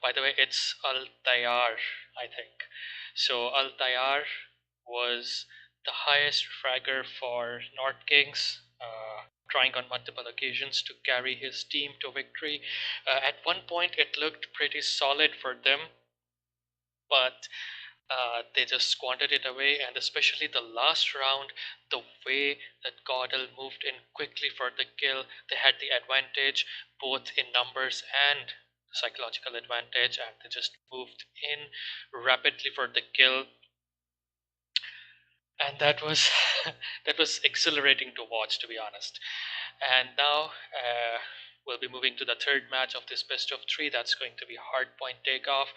by the way, it's Al Tayar, I think. So Al Tayar was the highest fragger for North Kings, trying on multiple occasions to carry his team to victory. At one point, it looked pretty solid for them, but they just squandered it away, and especially the last round, the way that Godel moved in quickly for the kill, they had the advantage both in numbers and psychological advantage, and they just moved in rapidly for the kill, and that was that was exhilarating to watch, to be honest. And now we'll be moving to the third match of this best of three. That's going to be Hardpoint Takeoff.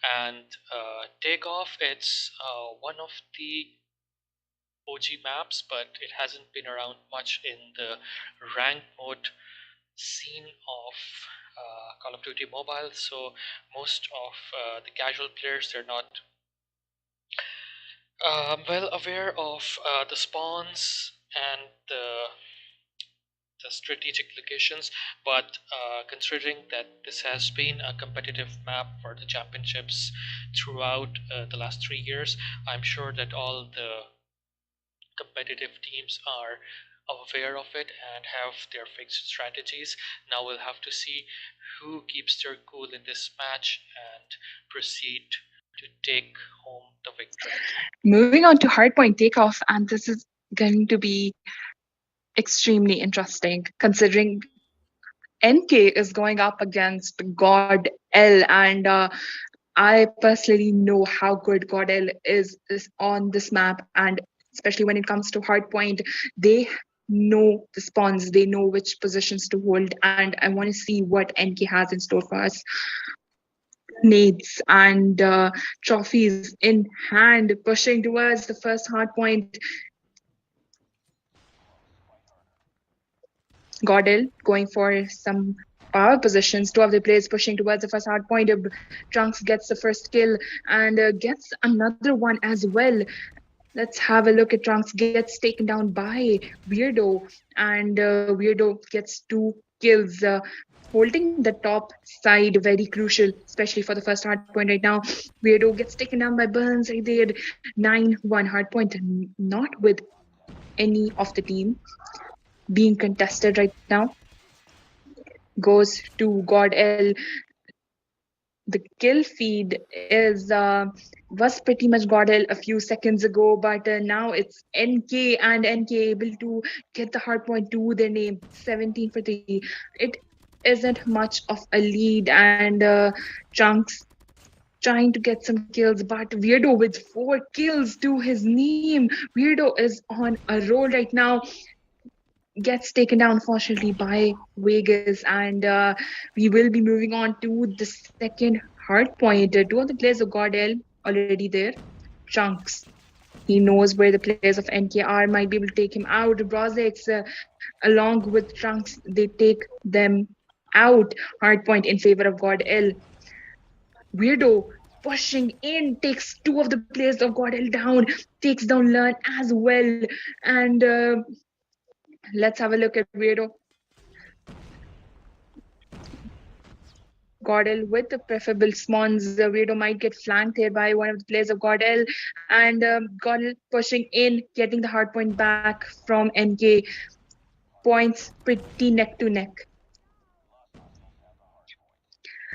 And Takeoff, it's one of the OG maps, but it hasn't been around much in the rank mode scene of Call of Duty Mobile. So most of the casual players, they're not well aware of the spawns and the strategic locations, but considering that this has been a competitive map for the championships throughout the last 3 years, I'm sure that all the competitive teams are aware of it and have their fixed strategies. Now we'll have to see who keeps their cool in this match and proceed to take home the victory. Moving on to Hardpoint Takeoff, and this is going to be extremely interesting considering NK is going up against God L, and I personally know how good God L is on this map, and especially when it comes to Hardpoint, they know the spawns, they know which positions to hold, and I want to see what NK has in store for us. Nades and trophies in hand, pushing towards the first Hardpoint. Godel going for some power positions. Two of the players pushing towards the first hard point. Trunks gets the first kill and gets another one as well. Let's have a look at Trunks gets taken down by Weirdo, and Weirdo gets 2 kills. Holding the top side very crucial, especially for the first hard point right now. Weirdo gets taken down by Burns. They had 9-1 hard point, not with any of the team being contested right now. Goes to God L. The kill feed is was pretty much God L a few seconds ago, but now it's NK, and NK able to get the hard point to their name, 17 for 3. It isn't much of a lead, and Trunks trying to get some kills, but Weirdo with 4 kills to his name. Weirdo is on a roll right now. Gets taken down unfortunately by Vegas, and we will be moving on to the second hard point. 2 of the players of Godel already there. Trunks, he knows where the players of NKR might be able to take him out. Brozix, along with Trunks, they take them out. Hard point in favor of Godel. Weirdo pushing in, takes 2 of the players of Godel down, takes down Learn as well, and let's have a look at Weirdo. Gordel with the preferable spawns. Weirdo might get flanked here by one of the players of Gordel, and Gordel pushing in, getting the hard point back from NK. Points pretty neck to neck.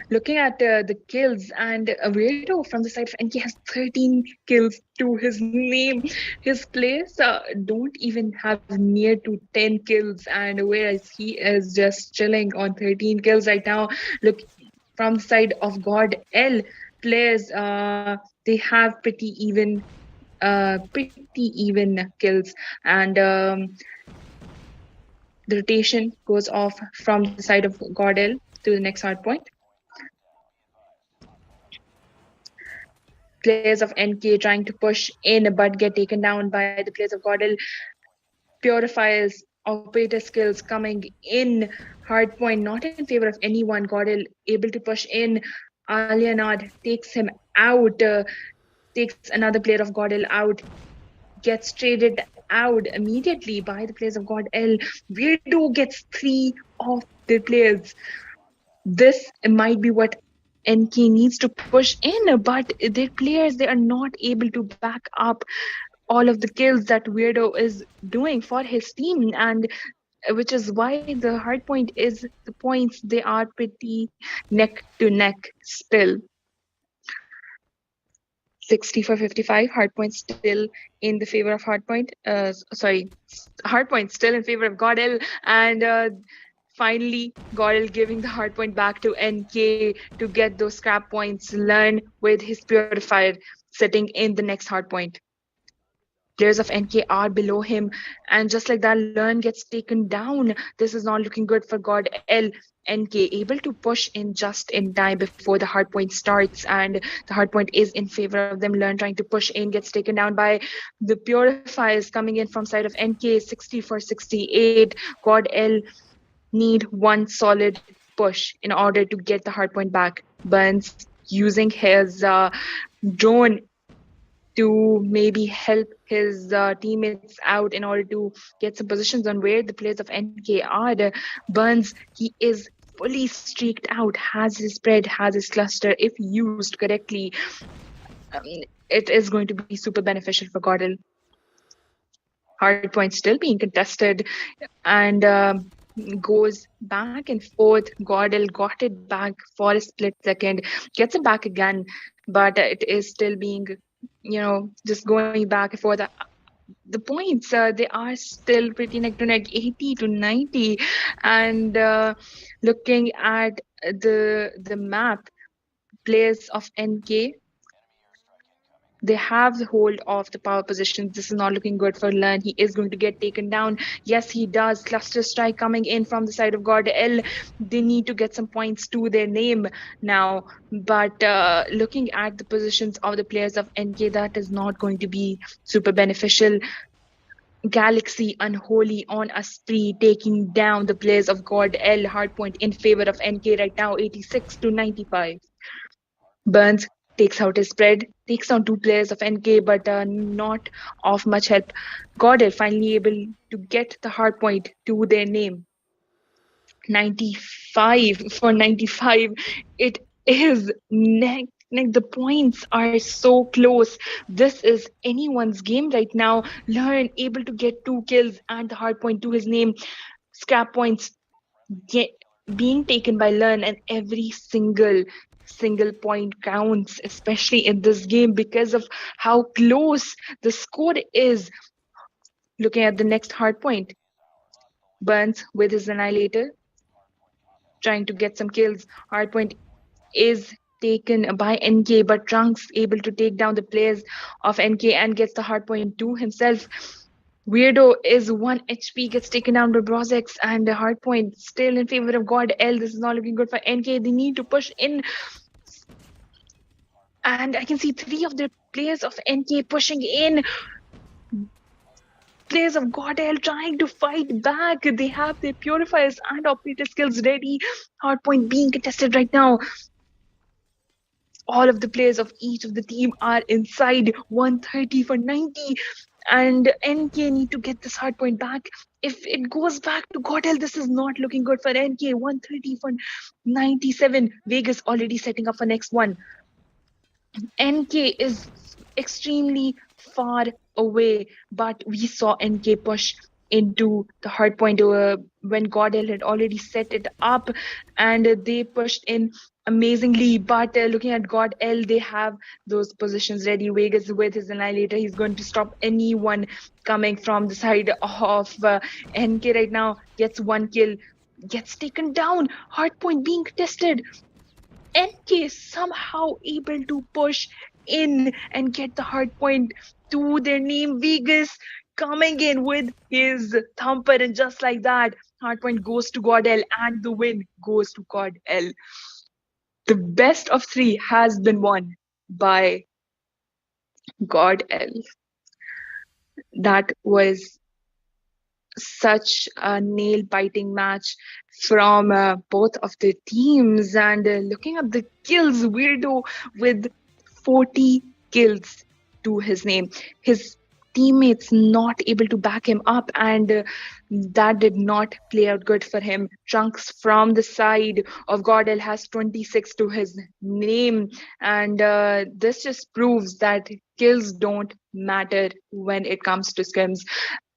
Looking at the kills, and Weirdo from the side of NK has 13 kills to his name. His players don't even have near to 10 kills, and whereas he is just chilling on 13 kills right now. Look, from the side of God L players, they have pretty even kills, and the rotation goes off from the side of God L to the next hard point. Players of NK trying to push in but get taken down by the players of Godel. Purifiers, operator skills coming in. Hardpoint not in favor of anyone. Godel able to push in. Alienard takes him out, takes another player of Godel out, gets traded out immediately by the players of God L. Weirdo gets 3 of the players. This might be what NK needs to push in, but their players, they are not able to back up all of the kills that Weirdo is doing for his team, and which is why the hard point is the points, they are pretty neck to neck still. 60 for 55, Hardpoint still in the favor of Hardpoint. Hardpoint still in favor of Godel, and finally, Godel giving the hardpoint back to NK to get those scrap points. Learn with his purifier sitting in the next hardpoint. Players of NK are below him, and just like that, Learn gets taken down. This is not looking good for God L. NK able to push in just in time before the hardpoint starts, and the hardpoint is in favor of them. Learn trying to push in gets taken down by the purifiers coming in from side of NK. 60 for 68. God L need one solid push in order to get the hardpoint back. Burns using his drone to maybe help his teammates out in order to get some positions on where the players of NK are. Burns, he is fully streaked out, has his spread, has his cluster. If used correctly, it is going to be super beneficial for Gordel. Hardpoint still being contested, and goes back and forth. Gordel got it back for a split second, gets it back again, but it is still being, just going back and forth. The points, they are still pretty neck to neck, 80 to 90. And looking at the map, players of NK, they have the hold of the power positions. This is not looking good for Learn. He is going to get taken down. Yes, he does. Cluster strike coming in from the side of God L. They need to get some points to their name now. But looking at the positions of the players of NK, that is not going to be super beneficial. Galaxy Unholy on a spree, taking down the players of God L. Hardpoint in favor of NK right now, 86 to 95. Burns takes out his spread, takes down 2 players of NK, but not of much help. Godel finally able to get the hard point to their name. 95 for 95. It is neck. The points are so close. This is anyone's game right now. Learn able to get 2 kills and the hard point to his name. Scrap points being taken by Learn, and every single point counts, especially in this game because of how close the score is. Looking at the next hard point, Burns with his Annihilator trying to get some kills. Hardpoint is taken by NK, but Trunks able to take down the players of NK and gets the hardpoint to himself. Weirdo is 1 HP, gets taken down by Brozex, and the hardpoint still in favor of God L. This is not looking good for NK. They need to push in, and I can see 3 of the players of NK pushing in. Players of Godel trying to fight back. They have their purifiers and operator skills ready. Hardpoint being contested right now. All of the players of each of the team are inside. 130 for 90. and NK need to get this hard point back. If it goes back to Godel, this is not looking good for NK. 130 for 97. Vegas already setting up for next one. NK is extremely far away, but we saw NK push into the hard point when Godel had already set it up, and they pushed in amazingly. But looking at Godel, they have those positions ready. Vegas with his annihilator, he's going to stop anyone coming from the side of NK right now. Gets one kill, gets taken down. Hard point being tested. NK somehow able to push in and get the hard point to their name. Vegas coming in with his thumper, and just like that, hard point goes to Godel and the win goes to Godel. The best of three has been won by Godel. That was such a nail biting match from both of the teams. And looking at the kills, Weirdo with 40 kills to his name. His teammates not able to back him up, and that did not play out good for him. Trunks from the side of Godel has 26 to his name, and this just proves that kills don't matter when it comes to scrims,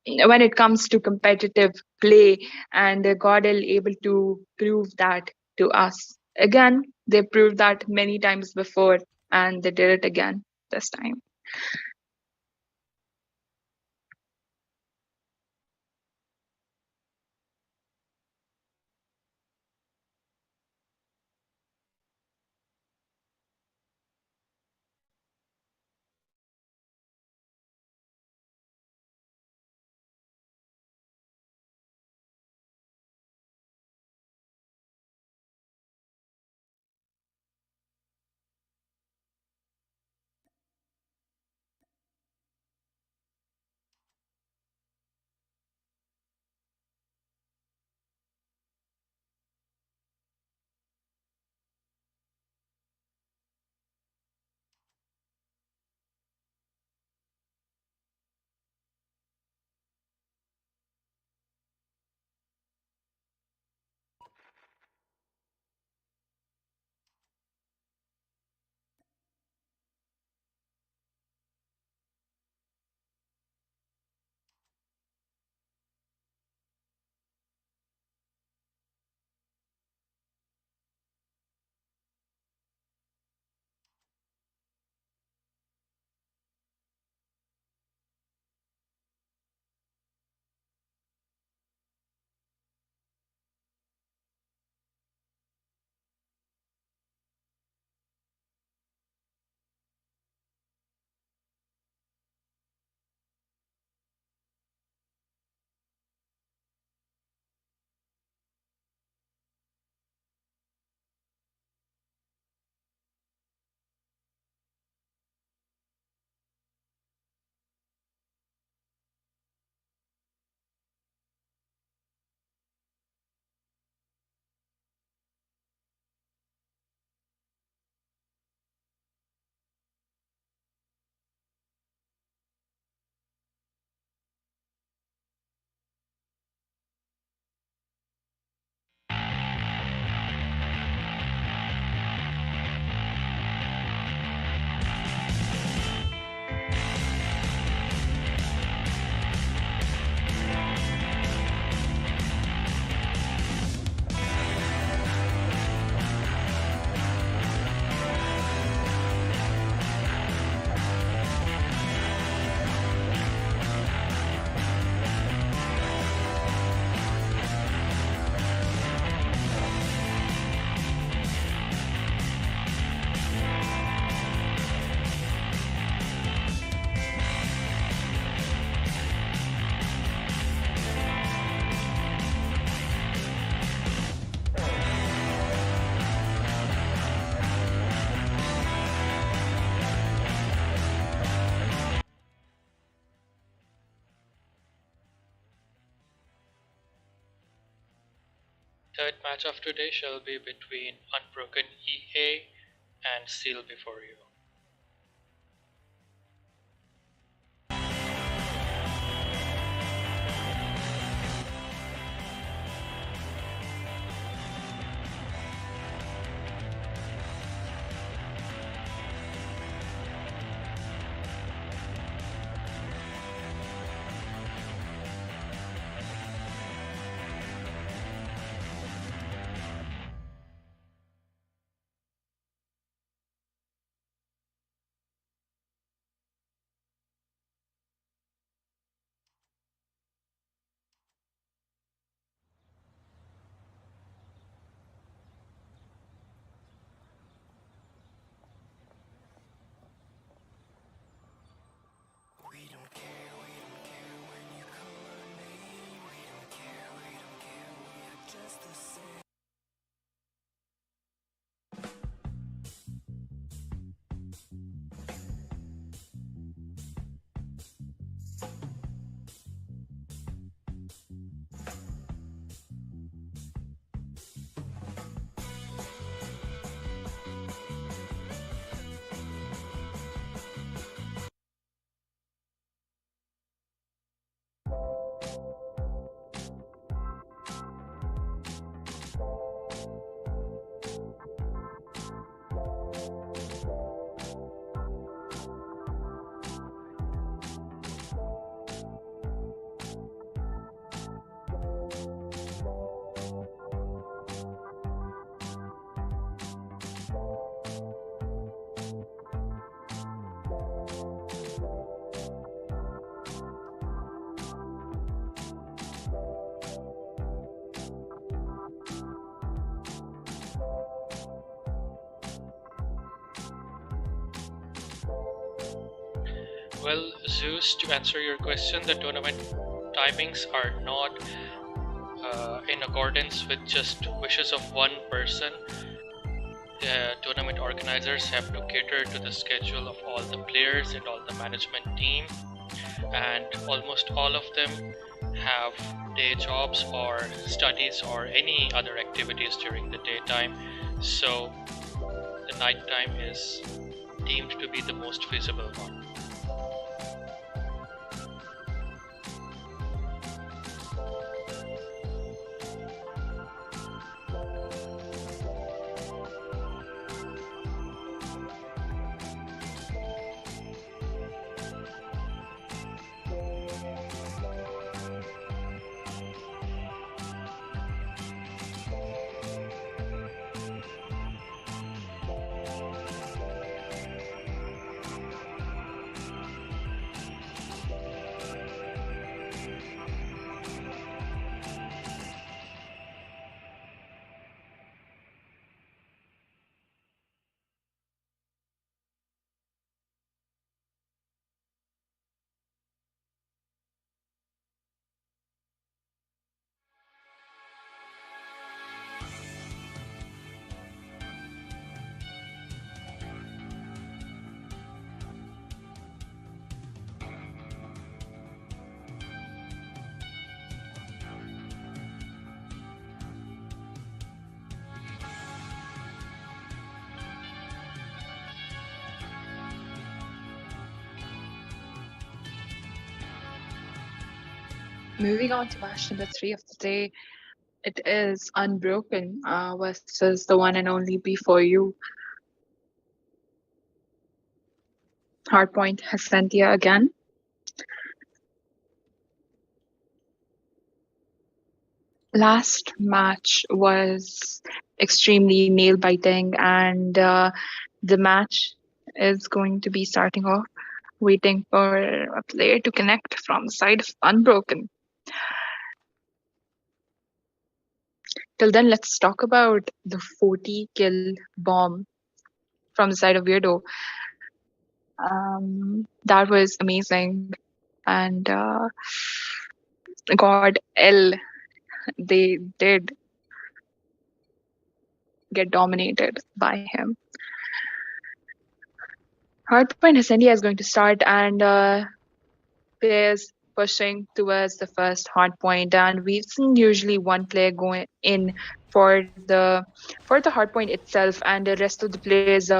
when it comes to competitive play, and Godel able to prove that to us. Again, they proved that many times before, and they did it again this time. Third match of today shall be between Unbroken EA and Seal Before You. Well, Zeus, to answer your question, the tournament timings are not in accordance with just wishes of one person. The tournament organizers have to cater to the schedule of all the players and all the management team, and almost all of them have day jobs or studies or any other activities during the daytime. So the nighttime is deemed to be the most feasible one. Moving on to match number 3 of the day, it is Unbroken versus the one and only BeforeYou. Hardpoint Hacienda again. Last match was extremely nail biting, and the match is going to be starting off waiting for a player to connect from the side of Unbroken. Till then, let's talk about the 40 kill bomb from the side of Weirdo. That was amazing. And God L, they did get dominated by him. Hardpoint Hacienda is going to start, and players pushing towards the first hardpoint, and we've seen usually one player going in for the hardpoint itself, and the rest of the players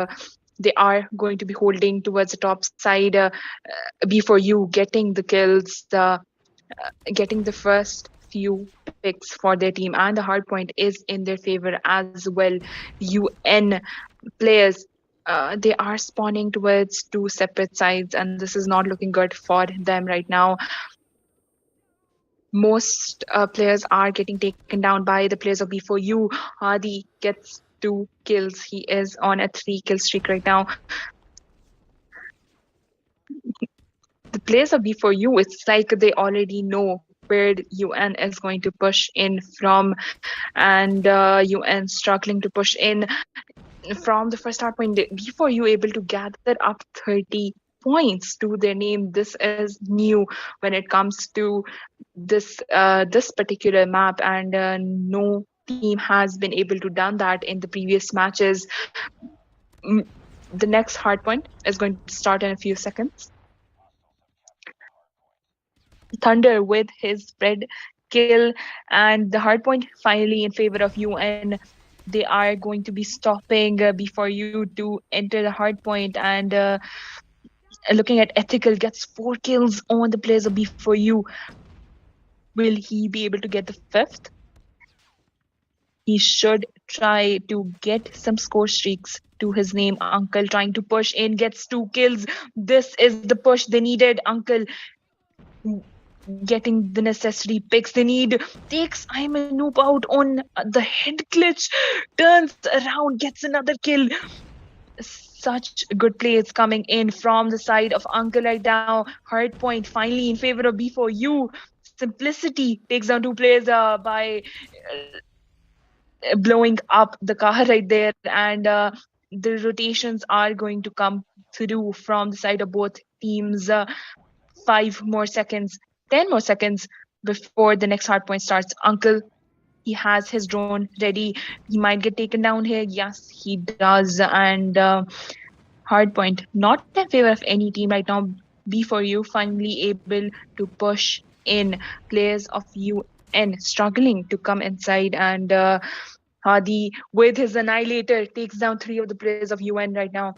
they are going to be holding towards the top side BeforeYou getting the kills, getting the first few picks for their team, and the hardpoint is in their favor as well. UN players they are spawning towards two separate sides, and this is not looking good for them right now. Most players are getting taken down by the players of BeforeYou. Hadi gets 2 kills. He is on a 3 kill streak right now. The players of BeforeYou, it's like they already know where UN is going to push in from, and UN struggling to push in from the first start point. BeforeYou able to gather up 30 points to their name. This is new when it comes to this particular map, and no team has been able to done that in the previous matches. Mm, the next hard point is going to start in a few seconds. Thunder with his spread kill, and the hard point finally in favor of UN. They are going to be stopping before you to enter the hard point, and looking at ethical gets 4 kills on the players of before you. Will he be able to get the fifth? He should try to get some score streaks to his name. Uncle trying to push in, gets 2 kills. This is the push they needed. Uncle getting the necessary picks they need. Takes I'm a noob out on the head glitch. Turns around, gets another kill. Such good plays coming in from the side of Uncle right now. Hardpoint finally in favor of BeforeYou. Simplicity takes down 2 players by blowing up the car right there, and the rotations are going to come through from the side of both teams. 5 more seconds, 10 more seconds before the next hard point starts. Uncle, he has his drone ready. He might get taken down here. Yes, he does. And hard point not in favor of any team right now. BeforeYou finally able to push in. Players of UN struggling to come inside, and Hadi with his annihilator takes down 3 of the players of UN right now.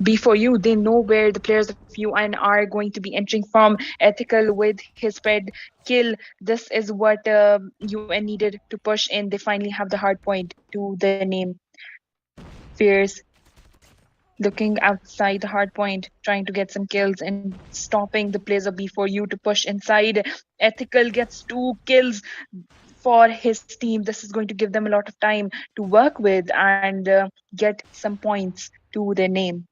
BeforeYou, they know where the players of UN are going to be entering from. Ethical with his spread kill. This is what UN needed to push in. They finally have the hard point to the name. Fierce looking outside the hard point, trying to get some kills and stopping the players of BeforeYou to push inside. Ethical gets 2 kills for his team. This is going to give them a lot of time to work with and get some points to their name.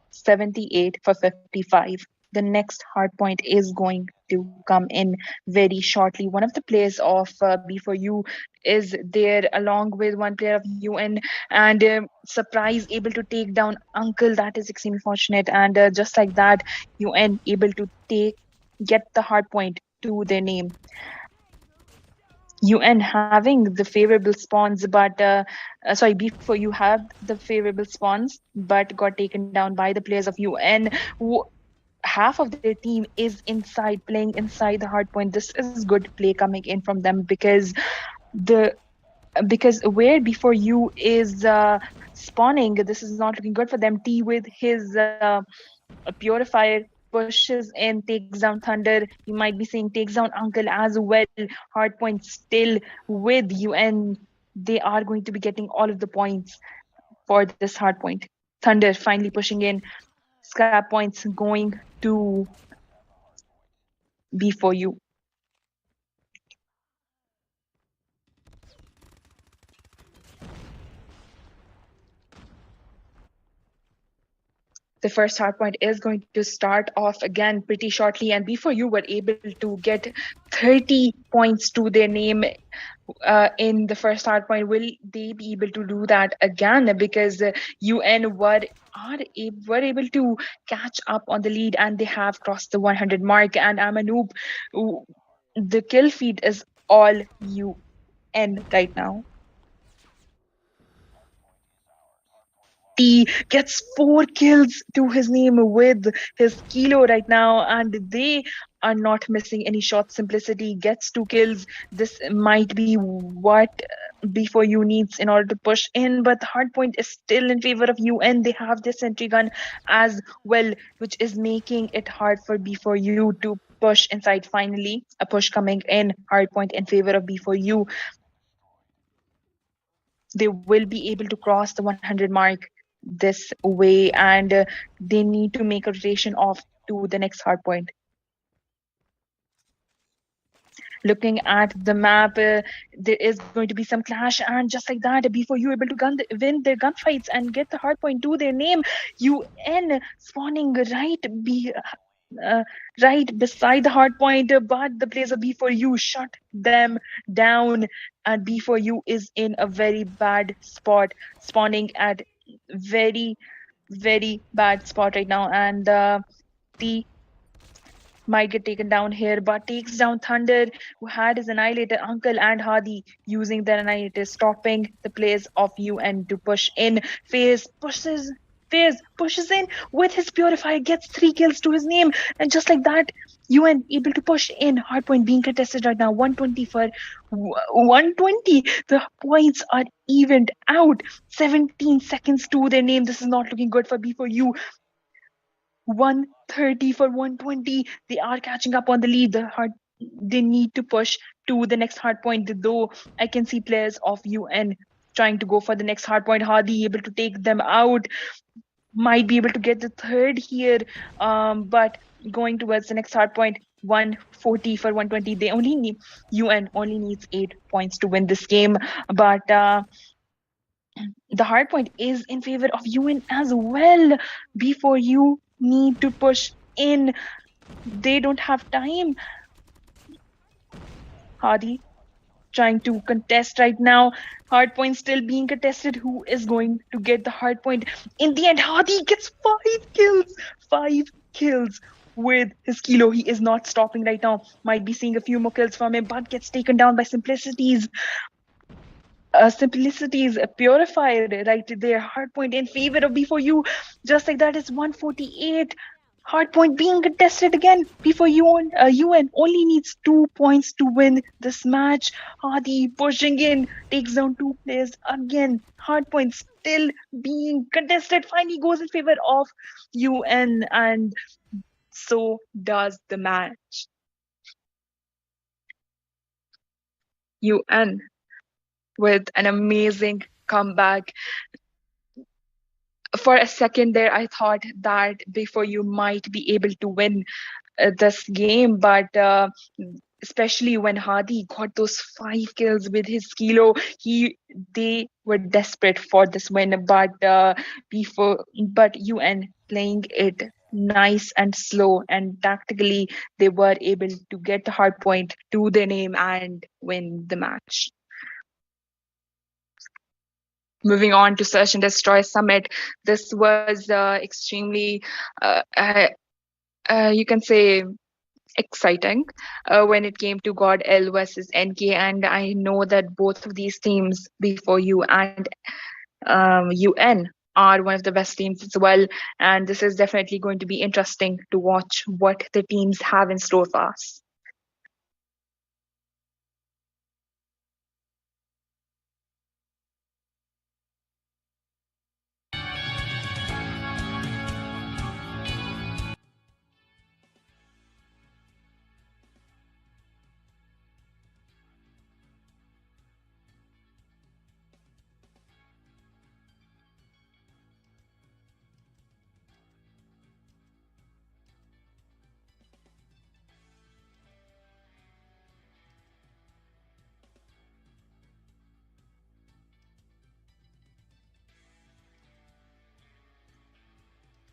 78 for 55. The next hard point is going to come in very shortly. One of the players of BeforeYou is there along with one player of UN, and Surprise able to take down Uncle. That is extremely fortunate, and just like that, UN able to get the hard point to their name. UN having the favorable spawns, but sorry, BeforeYou had the favorable spawns, but got taken down by the players of UN, who half of their team is inside, playing inside the hard point. This is good play coming in from them, the because where BeforeYou is spawning, this is not looking good for them. T with his purifier pushes in, takes down Thunder. You might be saying takes down Uncle as well. Hardpoint still with UN. They are going to be getting all of the points for this hardpoint. Thunder finally pushing in. Scrap points going to BeforeYou. The first hard point is going to start off again pretty shortly, and BeforeYou were able to get 30 points to their name in the first hard point. Will they be able to do that again? Because UN were able to catch up on the lead, and they have crossed the 100 mark. And I'm a noob. The kill feed is all UN right now. T gets 4 kills to his name with his kilo right now, and they are not missing any shots. Simplicity gets 2 kills. This might be what BeforeYou needs in order to push in, but the hardpoint is still in favor of UN. They have this sentry gun as well, which is making it hard for BeforeYou to push inside. Finally, a push coming in, hardpoint in favor of BeforeYou. They will be able to cross the 100 mark this way, and they need to make a rotation off to the next hard point. Looking at the map, there is going to be some clash, and just like that, BeforeYou able to win their gunfights and get the hard point to their name. UN spawning right beside the hard point, but the players of BeforeYou shut them down, and BeforeYou is in a very bad spot, spawning at very bad spot right now, and Misty might get taken down here, but takes down Thunder, who had his Annihilator Uncle and Hardy using their Annihilator, stopping the players of UN to push in. Phase pushes in with his Purifier, gets 3 kills to his name, and just like that, UN able to push in. Hardpoint being contested right now, 120 for 120. The points are evened out. 17 seconds to their name. This is not looking good for BeforeYou. 130 for 120. They are catching up on the lead. They need to push to the next hard point. Though I can see players of UN trying to go for the next hard point. Hardy able to take them out. Might be able to get the third here. But going towards the next hard point, 140 for 120. They only need UN only needs 8 points to win this game. But the hard point is in favor of UN as well. BeforeYou need to push in. They don't have time. Hardy trying to contest right now. Hard point still being contested. Who is going to get the hard point? In the end, Hardy gets 5 kills. 5 kills with his kilo. He is not stopping right now. Might be seeing a few more kills from him, but gets taken down by Simplicities. Simplicity is purified right there. Hardpoint in favor of BeforeYou. Just like that, it's 148. Hardpoint being contested again. BeforeYou on UN only needs 2 points to win this match. Hardy pushing in, takes down 2 players again. Hardpoint still being contested. Finally goes in favor of UN, and so does the match. UN with an amazing comeback. For a second there, I thought that BeforeYou might be able to win this game, but especially when Hardy got those 5 kills with his kilo, they were desperate for this win. But UN playing it nice and slow and tactically, they were able to get the hard point to their name and win the match. Moving on to Search and Destroy Summit, this was extremely, you can say, exciting when it came to God L versus NK. And I know that both of these teams, BeforeYou and UN, are one of the best teams as well. And this is definitely going to be interesting to watch what the teams have in store for us.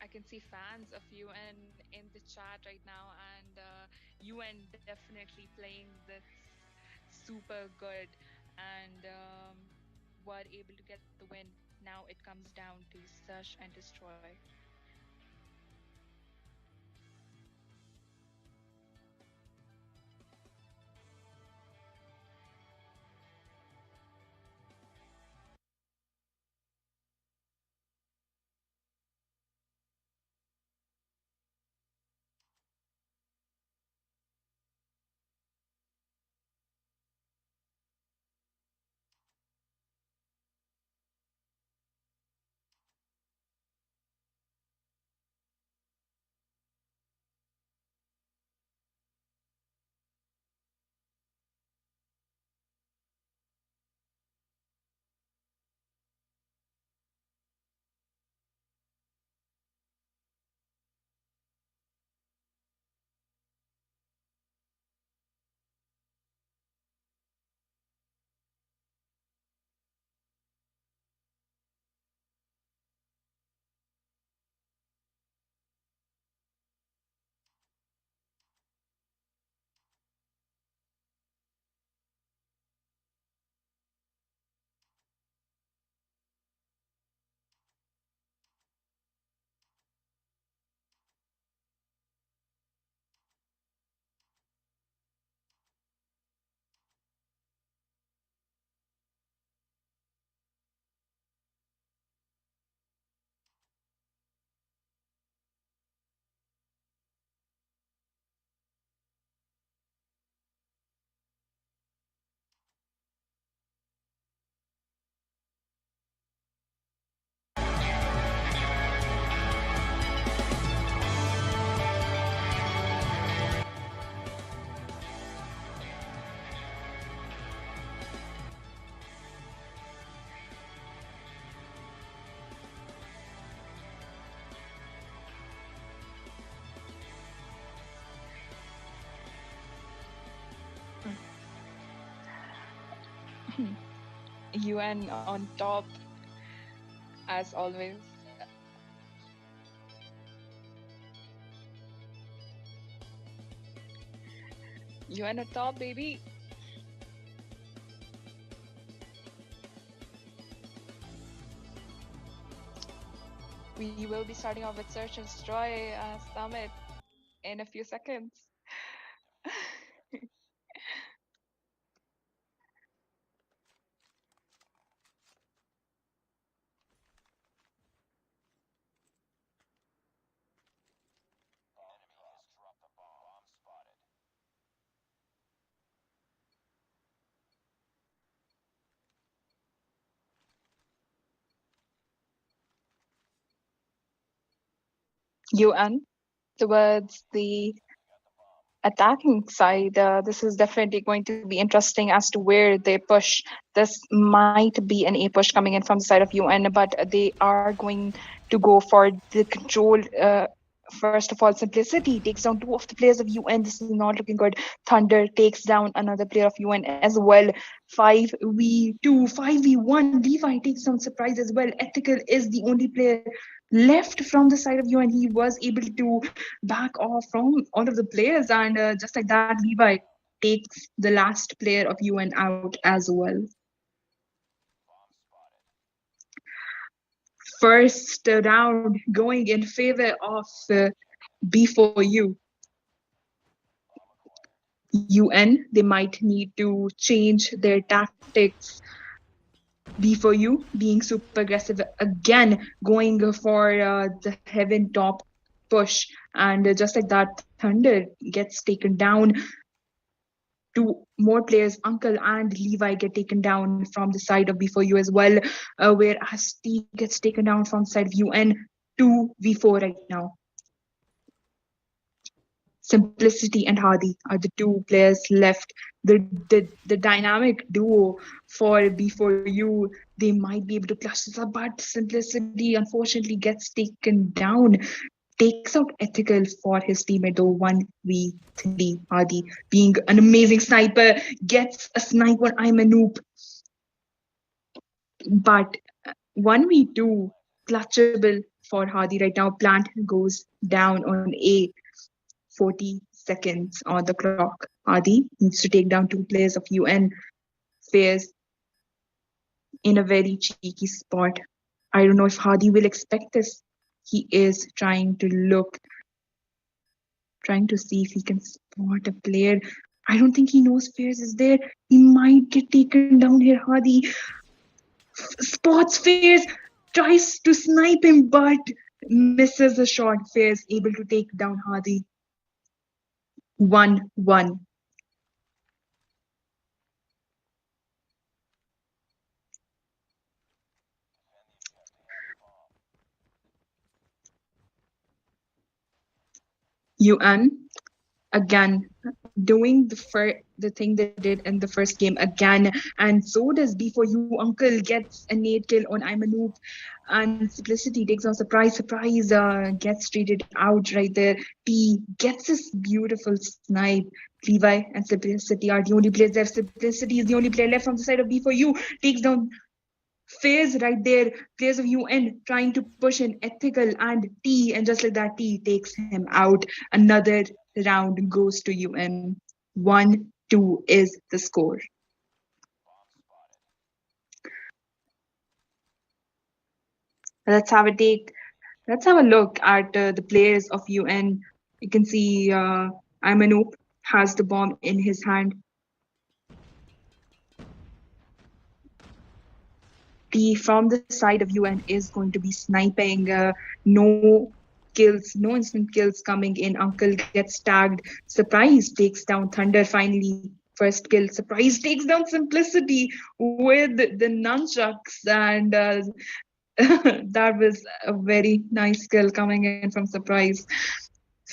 I can see fans of UN in the chat right now, and UN definitely playing this super good, and were able to get the win. Now it comes down to search and destroy. UN on top, as always. UN on top, baby. We will be starting off with Search and Destroy Summit in a few seconds. UN towards the attacking side, this is definitely going to be interesting as to where they push. This might be an A push coming in from the side of UN, but they are going to go for the control. First of all, Simplicity takes down two of the players of UN. This is not looking good. Thunder takes down another player of UN as well. 5v2, 5v1. Levi takes down Surprise as well. Ethical is the only player left from the side of UN. He was able to back off from all of the players, and just like that, Levi takes the last player of UN out as well. First round going in favor of BeforeYou. UN, they might need to change their tactics. BeforeYou being super aggressive again, going for the heaven top push, and just like that, Thunder gets taken down. Two more players, Uncle and Levi, get taken down from the side of BeforeYou as well, whereas T gets taken down from the side of UN. 2v4 right now. Simplicity and Hadi are the two players left. The dynamic duo for BeforeYou, they might be able to clutch this up, but Simplicity unfortunately gets taken down. Takes out Ethical for his teammate though. 1v3. Hadi being an amazing sniper gets a snipe on I'm a noob. But 1v2 clutchable for Hadi right now. Plant goes down on A. 40 seconds on the clock. Hadi needs to take down two players of UN. Fares in a very cheeky spot. I don't know if Hadi will expect this. He is trying to see if he can spot a player. I don't think he knows Fares is there. He might get taken down here. Hadi spots Fares, tries to snipe him, but misses the shot. Fares able to take down Hadi. 1-1. UN again doing the thing they did in the first game again, and so does BeforeYou. Uncle gets a nade kill on I'm a noob, and Simplicity takes on Surprise gets traded out right there. P gets this beautiful snipe. Levi and Simplicity are the only players there. Simplicity is the only player left from the side of BeforeYou. Takes down Phase right there, players of UN trying to push in Ethical and T, and just like that, T takes him out. Another round goes to UN. 1-2 is the score. Let's have a take. Let's have a look at the players of UN. You can see Imanoop has the bomb in his hand. T from the side of UN is going to be sniping. No kills, no instant kills coming in. Uncle gets tagged. Surprise takes down Thunder finally. First kill. Surprise takes down Simplicity with the nunchucks, and that was a very nice kill coming in from Surprise.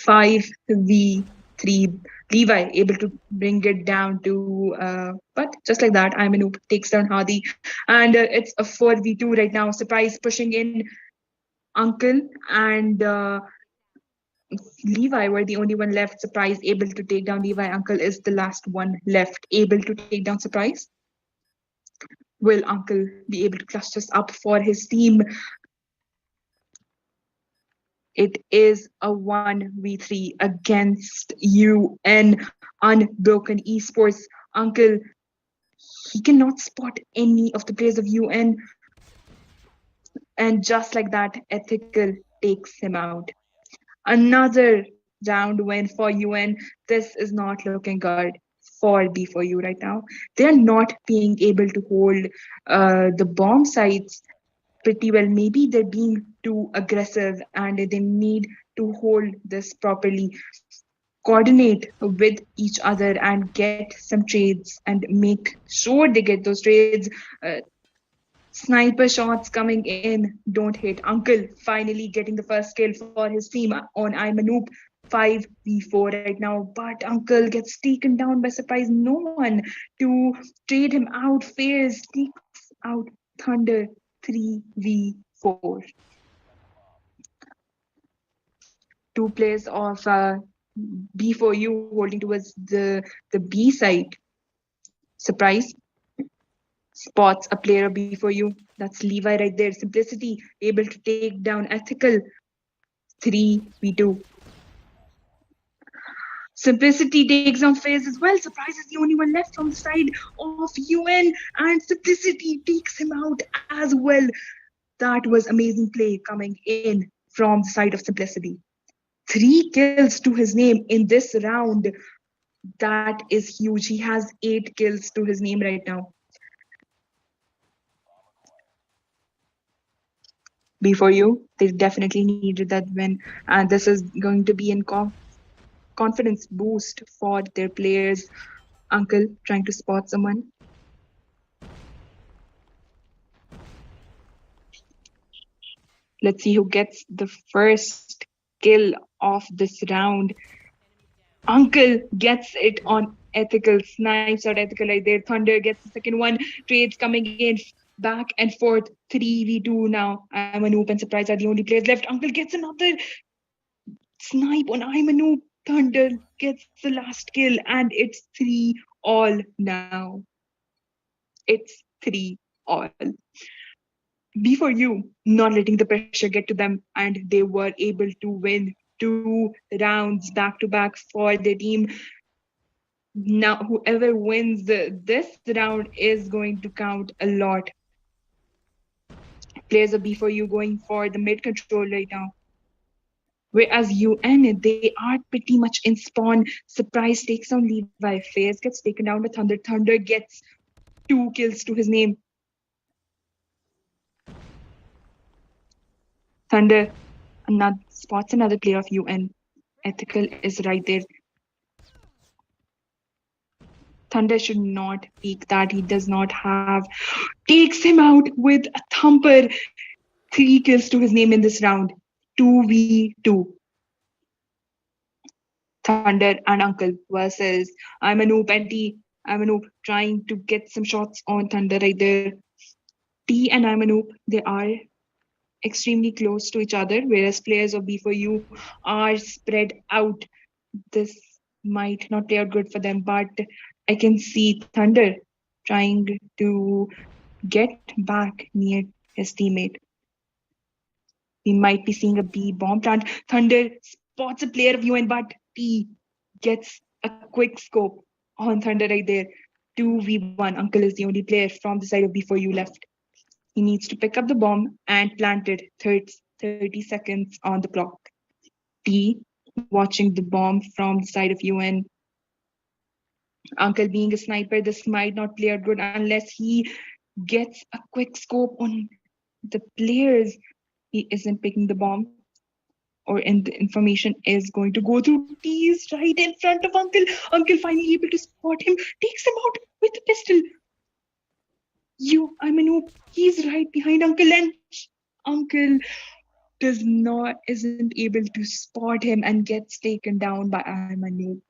5v3. Levi able to bring it down to, but just like that, Imanoop takes down Hadi, and it's a 4v2 right now. Surprise pushing in. Uncle and Levi were the only one left. Surprise able to take down Levi. Uncle is the last one left, able to take down Surprise. Will Uncle be able to clutch this up for his team? It is a 1v3 against UN Unbroken eSports. Uncle, he cannot spot any of the players of UN, and just like that, Ethical takes him out. Another round win for UN. This is not looking good for BeforeYou right now. They're not being able to hold the bomb sites pretty well. Maybe they're being too aggressive and they need to hold this properly, coordinate with each other and get some trades and make sure they get those trades. Sniper shots coming in don't hit. Uncle finally getting the first kill for his team on Imanoop. 5v4 right now, but Uncle gets taken down by surprise. No one to trade him out. FaZe takes out Thunder 3v4. Two players of BeforeYou holding towards the B side. Surprise spots a player of BeforeYou. That's Levi right there. Simplicity able to take down Ethical 3v2. Simplicity takes down FaZe as well. Surprise is the only one left from the side of UN, and Simplicity takes him out as well. That was amazing play coming in from the side of Simplicity. 3 kills to his name in this round. That is huge. He has 8 kills to his name right now. BeforeYou, they definitely needed that win, and this is going to be in confidence boost for their players. Uncle trying to spot someone. Let's see who gets the first kill of this round. Uncle gets it on Ethical, snipes out Ethical right there. Thunder gets the second one. Trades coming in back and forth. 3v2 now. Imanoop and Surprise are the only players left. Uncle gets another snipe on Imanoop. Thunder gets the last kill, and it's 3-all now. It's 3-all. BeforeYou not letting the pressure get to them, and they were able to win 2 rounds back to back for their team. Now, whoever wins this round is going to count a lot. Players of BeforeYou going for the mid control right now. Whereas UN, they are pretty much in spawn. Surprise takes down Levi. FaZe gets taken down by Thunder. Thunder gets 2 kills to his name. Thunder spots another player of UN. Ethical is right there. Thunder should not peek that. He does not have. Takes him out with a thumper. 3 kills to his name in this round. 2v2. Thunder and Uncle versus Imanoop and T. Imanoop trying to get some shots on Thunder right there. T and Imanoop, they are extremely close to each other, whereas players of BeforeYou are spread out. This might not play out good for them, but I can see Thunder trying to get back near his teammate. We might be seeing a B bomb plant. Thunder spots a player of UN, but T gets a quick scope on Thunder right there. 2v1. Uncle is the only player from the side of BeforeYou left. He needs to pick up the bomb and plant it. 30 seconds on the clock. T watching the bomb from the side of UN. Uncle being a sniper, this might not play out good unless he gets a quick scope on the players. He isn't picking the bomb, or the information is going to go through. T is right in front of Uncle. Uncle finally able to spot him, takes him out with a pistol. Imanoop, he's right behind Uncle, and Uncle isn't able to spot him and gets taken down by Imanoop.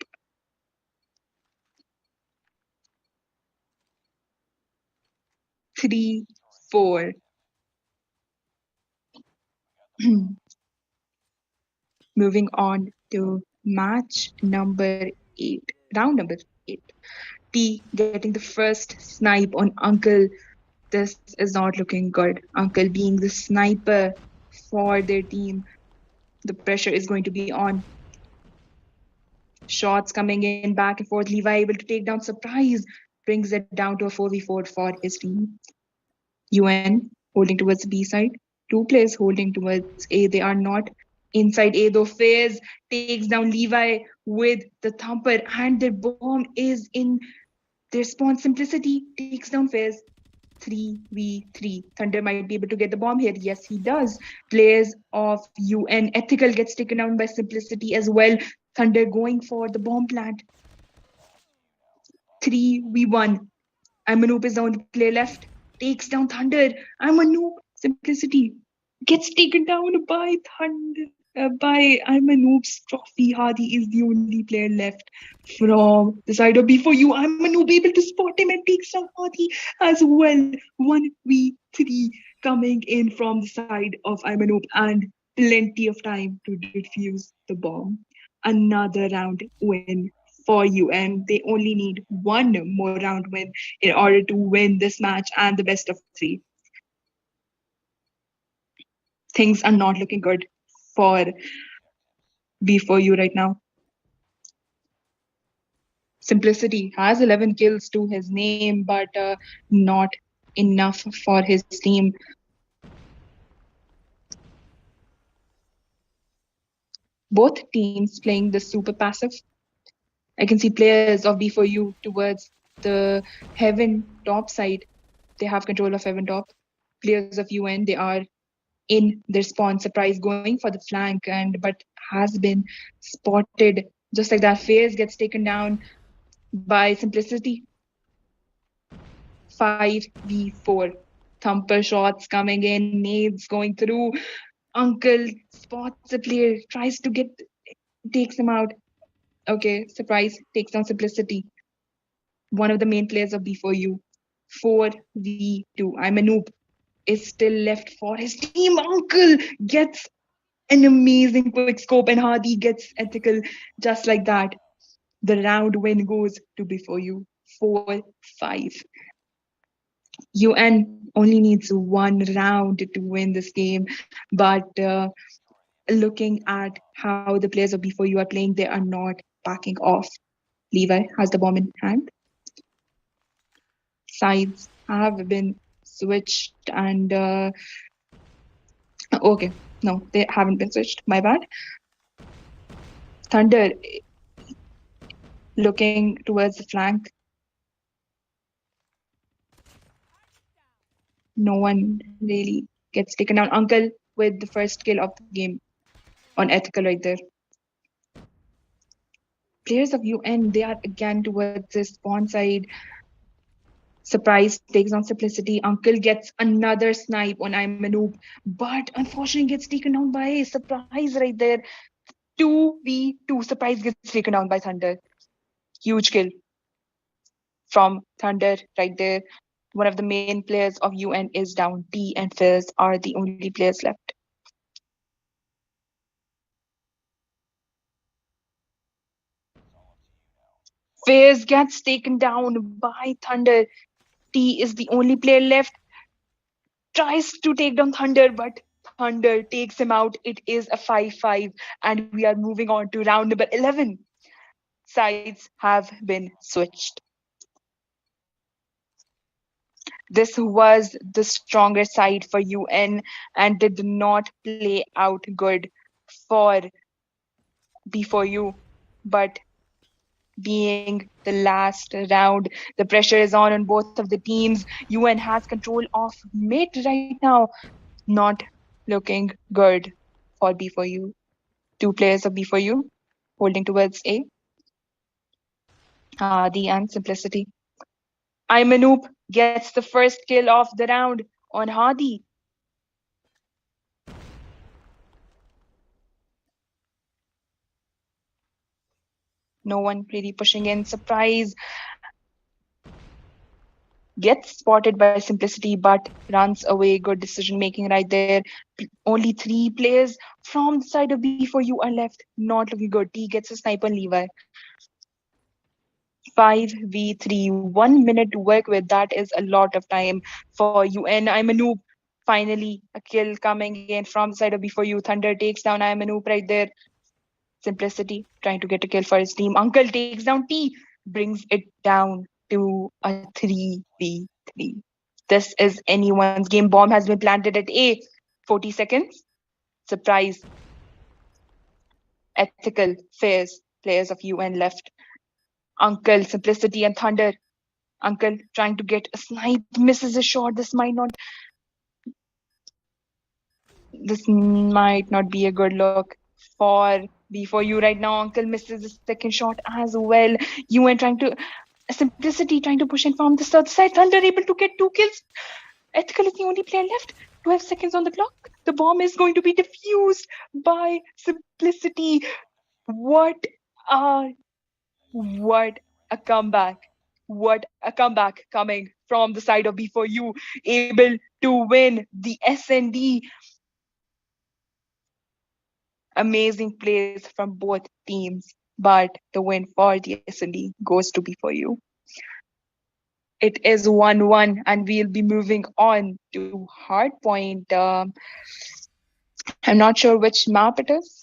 Three, 4. Moving on to match number 8, round number 8. T getting the first snipe on Uncle. This is not looking good. Uncle being the sniper for their team. The pressure is going to be on. Shots coming in back and forth. Levi able to take down Surprise. Brings it down to a 4v4 for his team. UN holding towards the B side. Two players holding towards A. They are not inside A though. Fairs takes down Levi with the thumper and their bomb is in their spawn. Simplicity takes down Fairs. 3v3. Thunder might be able to get the bomb here. Yes, he does. Players of UN. Ethical gets taken down by Simplicity as well. Thunder going for the bomb plant. 3v1. Amanoop is the only player left. Takes down Thunder. Amanoop. Simplicity gets taken down by Thunder. By Amanoop's trophy. Hadi is the only player left from the side of BeforeYou. Amanoop able to spot him and takes down Hadi as well. 1v3 coming in from the side of Amanoop and plenty of time to defuse the bomb. Another round win for UN. They only need one more round win in order to win this match and the best of three. Things are not looking good for BeforeYou right now. Simplicity has 11 kills to his name, but not enough for his team. Both teams playing the super passive. I can see players of BeforeYou towards the Heaven top side. They have control of Heaven top. Players of UN, they are in their spawn. Surprise going for the flank and but has been spotted. Just like that, Phase gets taken down by Simplicity. 5v4. Thumper shots coming in, nades going through. Uncle spots a player, tries to takes him out. Okay, Surprise takes down Simplicity. One of the main players of BeforeYou. 4v2. I'm a noob. Is still left for his team. Uncle gets an amazing quick scope and Hadi gets ethical just like that. The round win goes to BeforeYou. 4-5. UN only needs one round to win this game, but looking at how the players of BeforeYou are playing, they are not backing off. Levi has the bomb in hand. Sides have been switched and okay, no, they haven't been switched. My bad. Thunder looking towards the flank. No one really gets taken down. Uncle with the first kill of the game on ethical right there. Players of UN, they are again towards the spawn side. Surprise takes on Simplicity. Uncle gets another snipe on I'm a noob, but unfortunately gets taken down by Surprise right there. 2v2. Surprise gets taken down by Thunder. Huge kill from Thunder right there. One of the main players of UN is down. T and Fizz are the only players left. Fizz gets taken down by Thunder. T is the only player left. Tries to take down Thunder, but Thunder takes him out. It is a 5-5, and we are moving on to round number 11. Sides have been switched. This was the stronger side for UN and did not play out good for BeforeYou. But being the last round, the pressure is on both of the teams. UN has control of mid right now. Not looking good for BeforeYou. Two players of BeforeYou holding towards A. Hadi and Simplicity. Imanoop gets the first kill of the round on Hadi. No one really pushing in. Surprise gets spotted by Simplicity but runs away. Good decision making right there. Only 3 players from the side of BeforeYou are left. Not looking good. T gets a sniper on Levi. 5v3, 1 minute to work with. That is a lot of time for UN. I'm a noob. Finally, a kill coming in from the side of BeforeYou. Thunder takes down I'm a noob right there. Simplicity trying to get a kill for his team. Uncle takes down T, brings it down to a 3v3. This is anyone's game. Bomb has been planted at A. 40 seconds. Surprise. Ethical, fairs, players of UN left. Uncle, Simplicity, and Thunder. Uncle trying to get a snipe, misses a shot. This might not be a good look for BeforeYou right now. Uncle misses the second shot as well. UN trying to Simplicity trying to push in from the south side. Thunder able to get 2 kills. Ethical is the only player left. 12 seconds on the clock. The bomb is going to be defused by Simplicity. What a what a comeback. What a comeback coming from the side of BeforeYou, able to win the SND. Amazing plays from both teams, but the win for the SND goes to BeforeYou. It is 1-1, and we'll be moving on to Hardpoint. I'm not sure which map it is.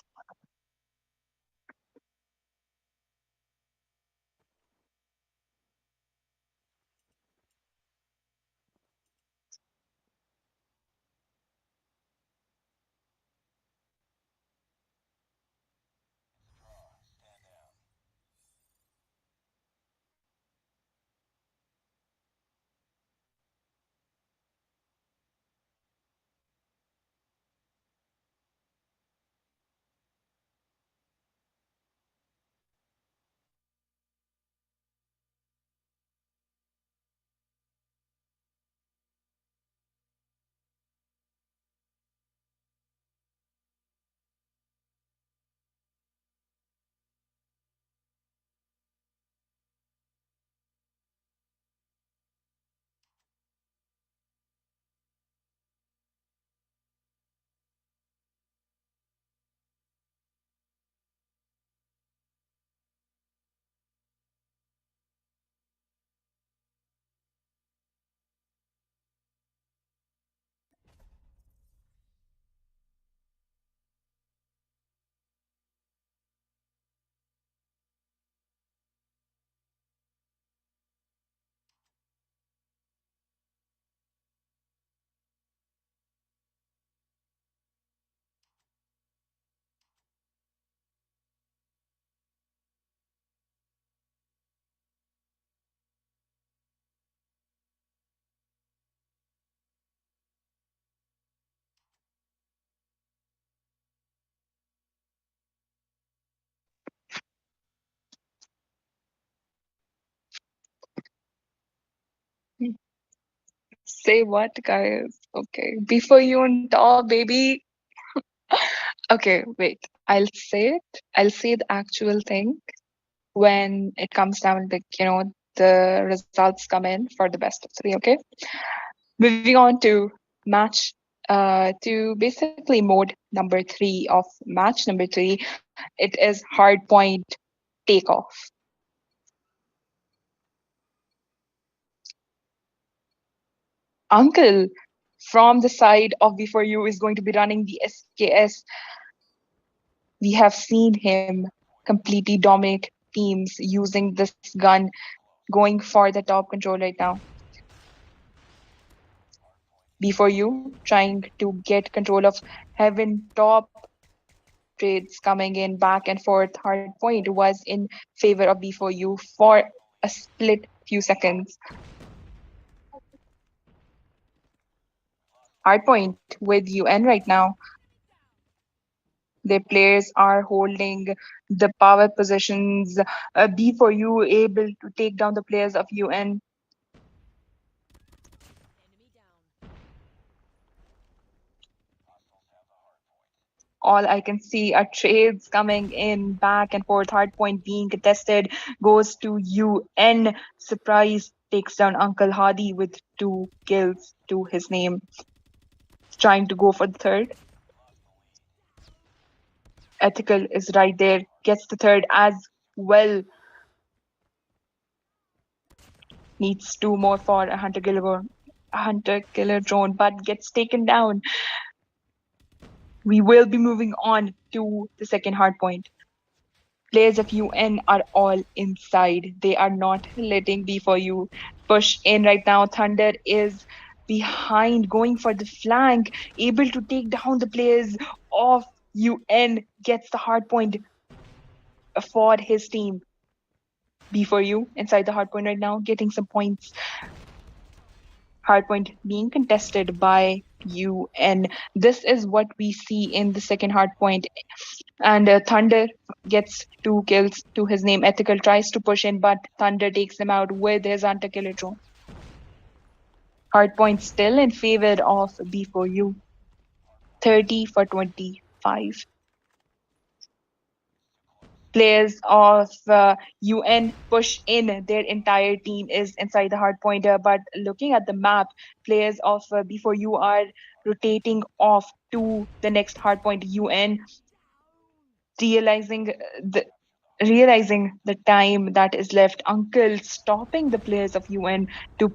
Say what, guys? Okay, BeforeYou on top, baby. Okay, wait. I'll say it. I'll say the actual thing when it comes down, like, the results come in for the best of three, okay? Moving on to match, to basically mode number three of match number three. It is Hardpoint Takeoff. Uncle from the side of BeforeYou is going to be running the SKS. We have seen him completely dominate teams using this gun, going for the top control right now. BeforeYou trying to get control of heaven top. Trades coming in back and forth. Hardpoint was in favor of BeforeYou for a split few seconds. Hardpoint with UN right now. Their players are holding the power positions. BeforeYou able to take down the players of UN. All I can see are trades coming in back and forth. Hardpoint being contested goes to UN. Surprise takes down Uncle Hadi with 2 kills to his name. Trying to go for the third. Ethical is right there, gets the third as well. needs two more for a hunter killer drone, but gets taken down. We will be moving on to the second hard point. Players of UN are all inside. They are not letting BeforeYou push in right now. Thunder is behind, going for the flank, able to take down the players of UN, gets the hard point for his team. BeforeYou inside the hard point right now, getting some points. Hardpoint being contested by UN. This is what we see in the second hardpoint. And Thunder gets 2 kills to his name. Ethical tries to push in, but Thunder takes him out with his anti-killer drone. Hardpoint still in favor of BeforeYou. 30 for 25. Players of UN push in. Their entire team is inside the hard pointer. But looking at the map, players of BeforeYou are rotating off to the next hard point. UN realizing the realizing the time that is left. Uncle stopping the players of UN to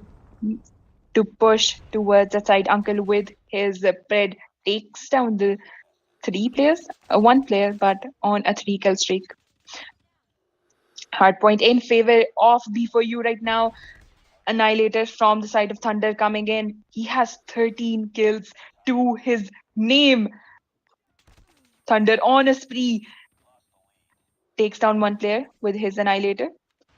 push towards the side. Uncle with his pred takes down the 3 players, 1 player, but on a 3 kill streak. Hardpoint in favor of BeforeYou right now. Annihilator from the side of Thunder coming in. He has 13 kills to his name. Thunder on a spree. Takes down 1 player with his Annihilator.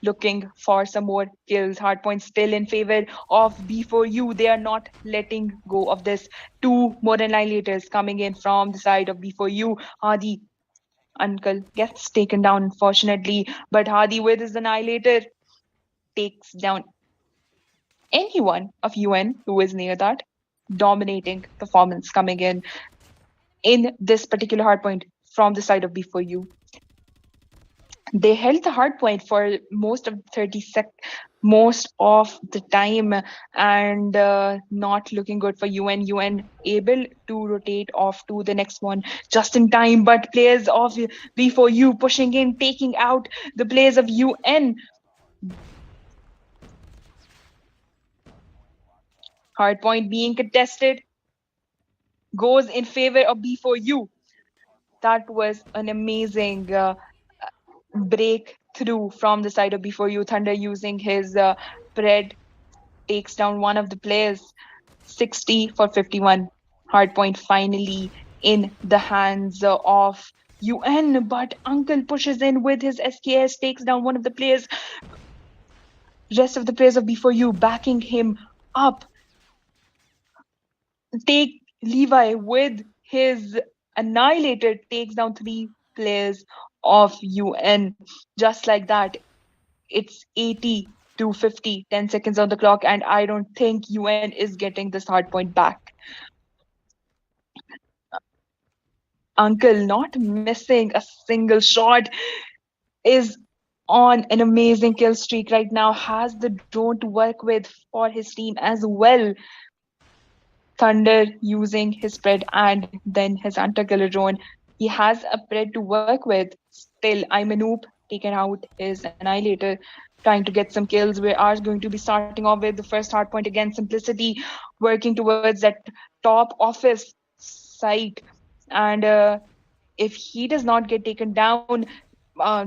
Looking for some more kills. Hardpoint still in favor of BeforeYou. They are not letting go of this. 2 more Annihilators coming in from the side of BeforeYou. Hadi, Uncle gets taken down, unfortunately. But Hadi with his Annihilator takes down anyone of UN who is near that. Dominating performance coming in this particular hardpoint from the side of BeforeYou. They held the hardpoint for most of the time, and not looking good for UN. UN able to rotate off to the next one just in time, but players of BeforeYou pushing in, taking out the players of UN. Hardpoint being contested goes in favor of BeforeYou. That was an amazing breakthrough from the side of BeforeYou. Thunder using his pred takes down one of the players. 60 for 51. Hardpoint finally in the hands of UN, but Uncle pushes in with his SKS, takes down one of the players. Rest of the players of BeforeYou backing him up. Take Levi with his Annihilator, takes down 3 players of UN. Just like that, it's 80 to 50, 10 seconds on the clock, and I don't think UN is getting this hardpoint back. Uncle not missing a single shot, is on an amazing kill streak right now, has the drone to work with for his team as well. Thunder using his spread and then his anti-killer drone. He has a pred to work with. Still, I'm a noob, taken out his Annihilator, trying to get some kills. We are going to be starting off with the first hardpoint against Simplicity, working towards that top office site. And if he does not get taken down,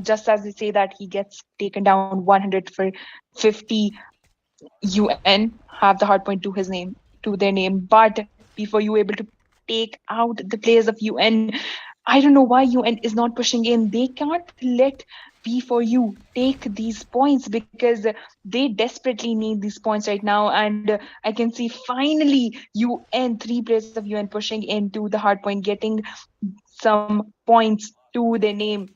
just as they say that he gets taken down 100 for 50, UN have the hardpoint to their name. But BeforeYou able to take out the players of UN, I don't know why UN is not pushing in. They can't let BeforeYou take these points because they desperately need these points right now. And I can see finally UN, 3 players of UN pushing into the hardpoint, getting some points to their name.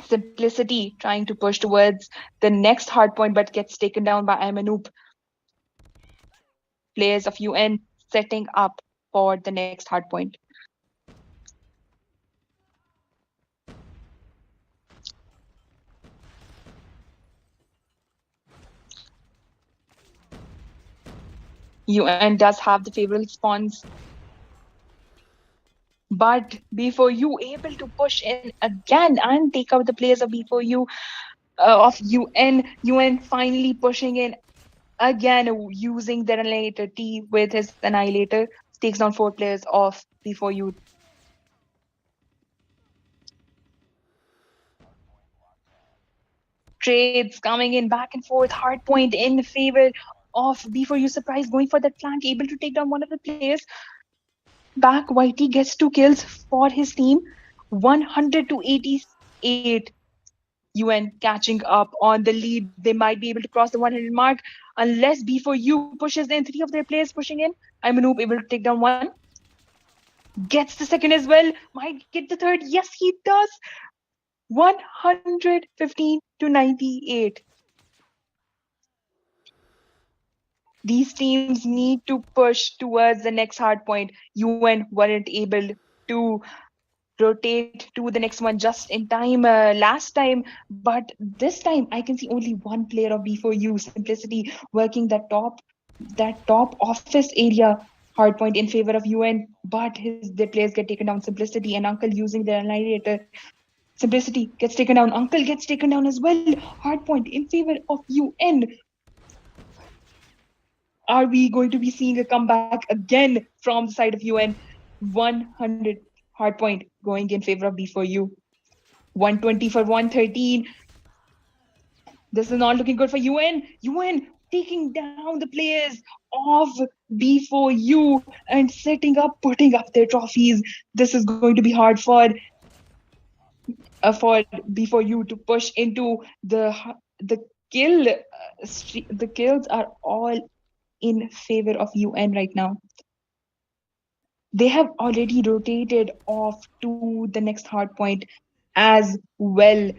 Simplicity trying to push towards the next hardpoint, but gets taken down by Amanoop. Players of UN setting up for the next hardpoint. UN does have the favorable spawns, but BeforeYou able to push in again and take out the players of BeforeYou, of UN. UN finally pushing in again using their Annihilator T with his Annihilator, takes down four players of before you. Trades coming in back and forth. Hardpoint in favor of before you. Surprise going for that flank, able to take down one of the players. Back Whitey gets two kills for his team. 100 to 88. UN catching up on the lead. They might be able to cross the 100 mark unless before you pushes in. Three of their players pushing in. I'm a noob able to take down one. Gets the second as well. Might get the third. Yes, he does. 115 to 98. These teams need to push towards the next hard point. UN weren't able to rotate to the next one just in time last time, but this time I can see only one player of before you simplicity working that top office area hardpoint in favor of UN, but their players get taken down. Simplicity and Uncle using their annihilator. Simplicity gets taken down. Uncle gets taken down as well. Hardpoint in favor of UN. Are we going to be seeing a comeback again from the side of UN? 100 hardpoint going in favor of B4U. 120 for 113. This is not looking good for UN. UN taking down the players of B4U and setting up, putting up their trophies. This is going to be hard for B4U to push into the kill. The kills are all in favor of UN right now. They have already rotated off to the next hard point as well.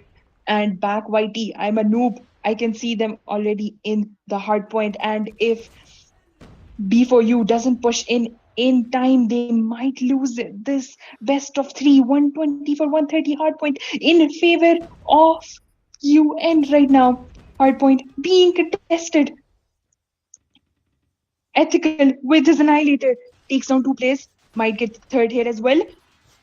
And back Whitey, I'm a noob. I can see them already in the hard point. And if B4U doesn't push in time, they might lose this best of three. 120 for 130 hard point in favor of UN right now. Hard point being contested. Ethical with his annihilator takes down two players, might get third here as well.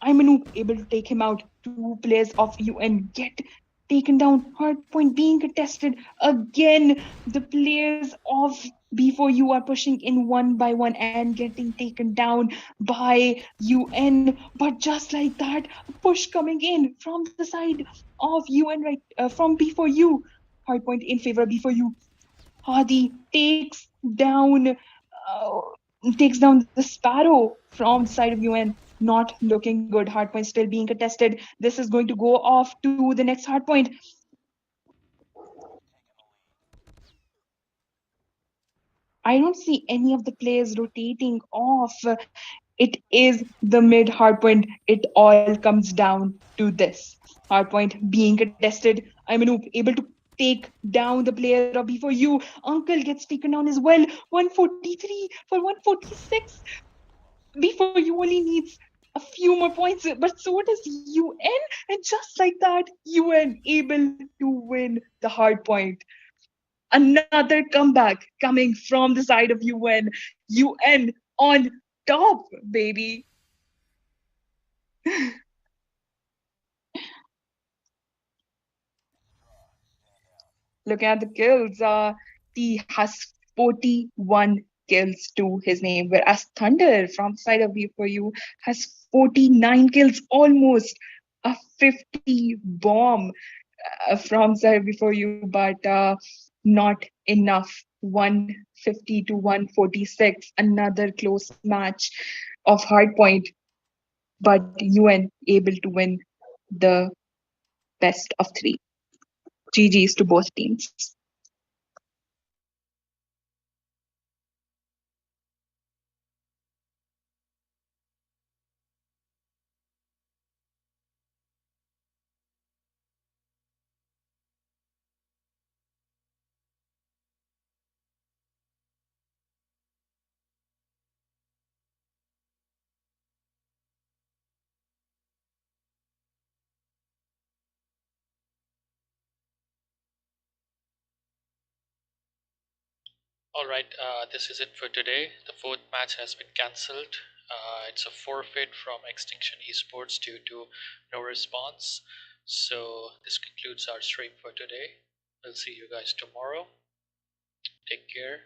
I'm able to take him out. Two players of UN get taken down. Hardpoint being contested again. The players of before you are pushing in one by one and getting taken down by UN. But just like that, a push coming in from the side of UN right from before you. Hardpoint in favor of before you. Hadi takes down the Sparrow from the side of UN. Not looking good. Hardpoint still being contested. This is going to go off to the next hardpoint. I don't see any of the players rotating off. It is the mid hardpoint. It all comes down to this. Hardpoint being contested. I'm able to take down the player of before you. Uncle gets taken down as well. 143 for 146. Before you only needs a few more points, but so does UN, and just like that, UN able to win the hard point. Another comeback coming from the side of UN. UN on top, baby. Looking at the kills, T has 41 kills to his name, whereas Thunder from the side of you for you has 49 kills, almost a 50 bomb from side before you, but not enough. 150 to 146, another close match of hardpoint, but UN able to win the best of three. GG's to both teams. All right, this is it for today. The fourth match has been cancelled. It's a forfeit from Extinction eSports due to no response. So this concludes our stream for today. We'll see you guys tomorrow. Take care.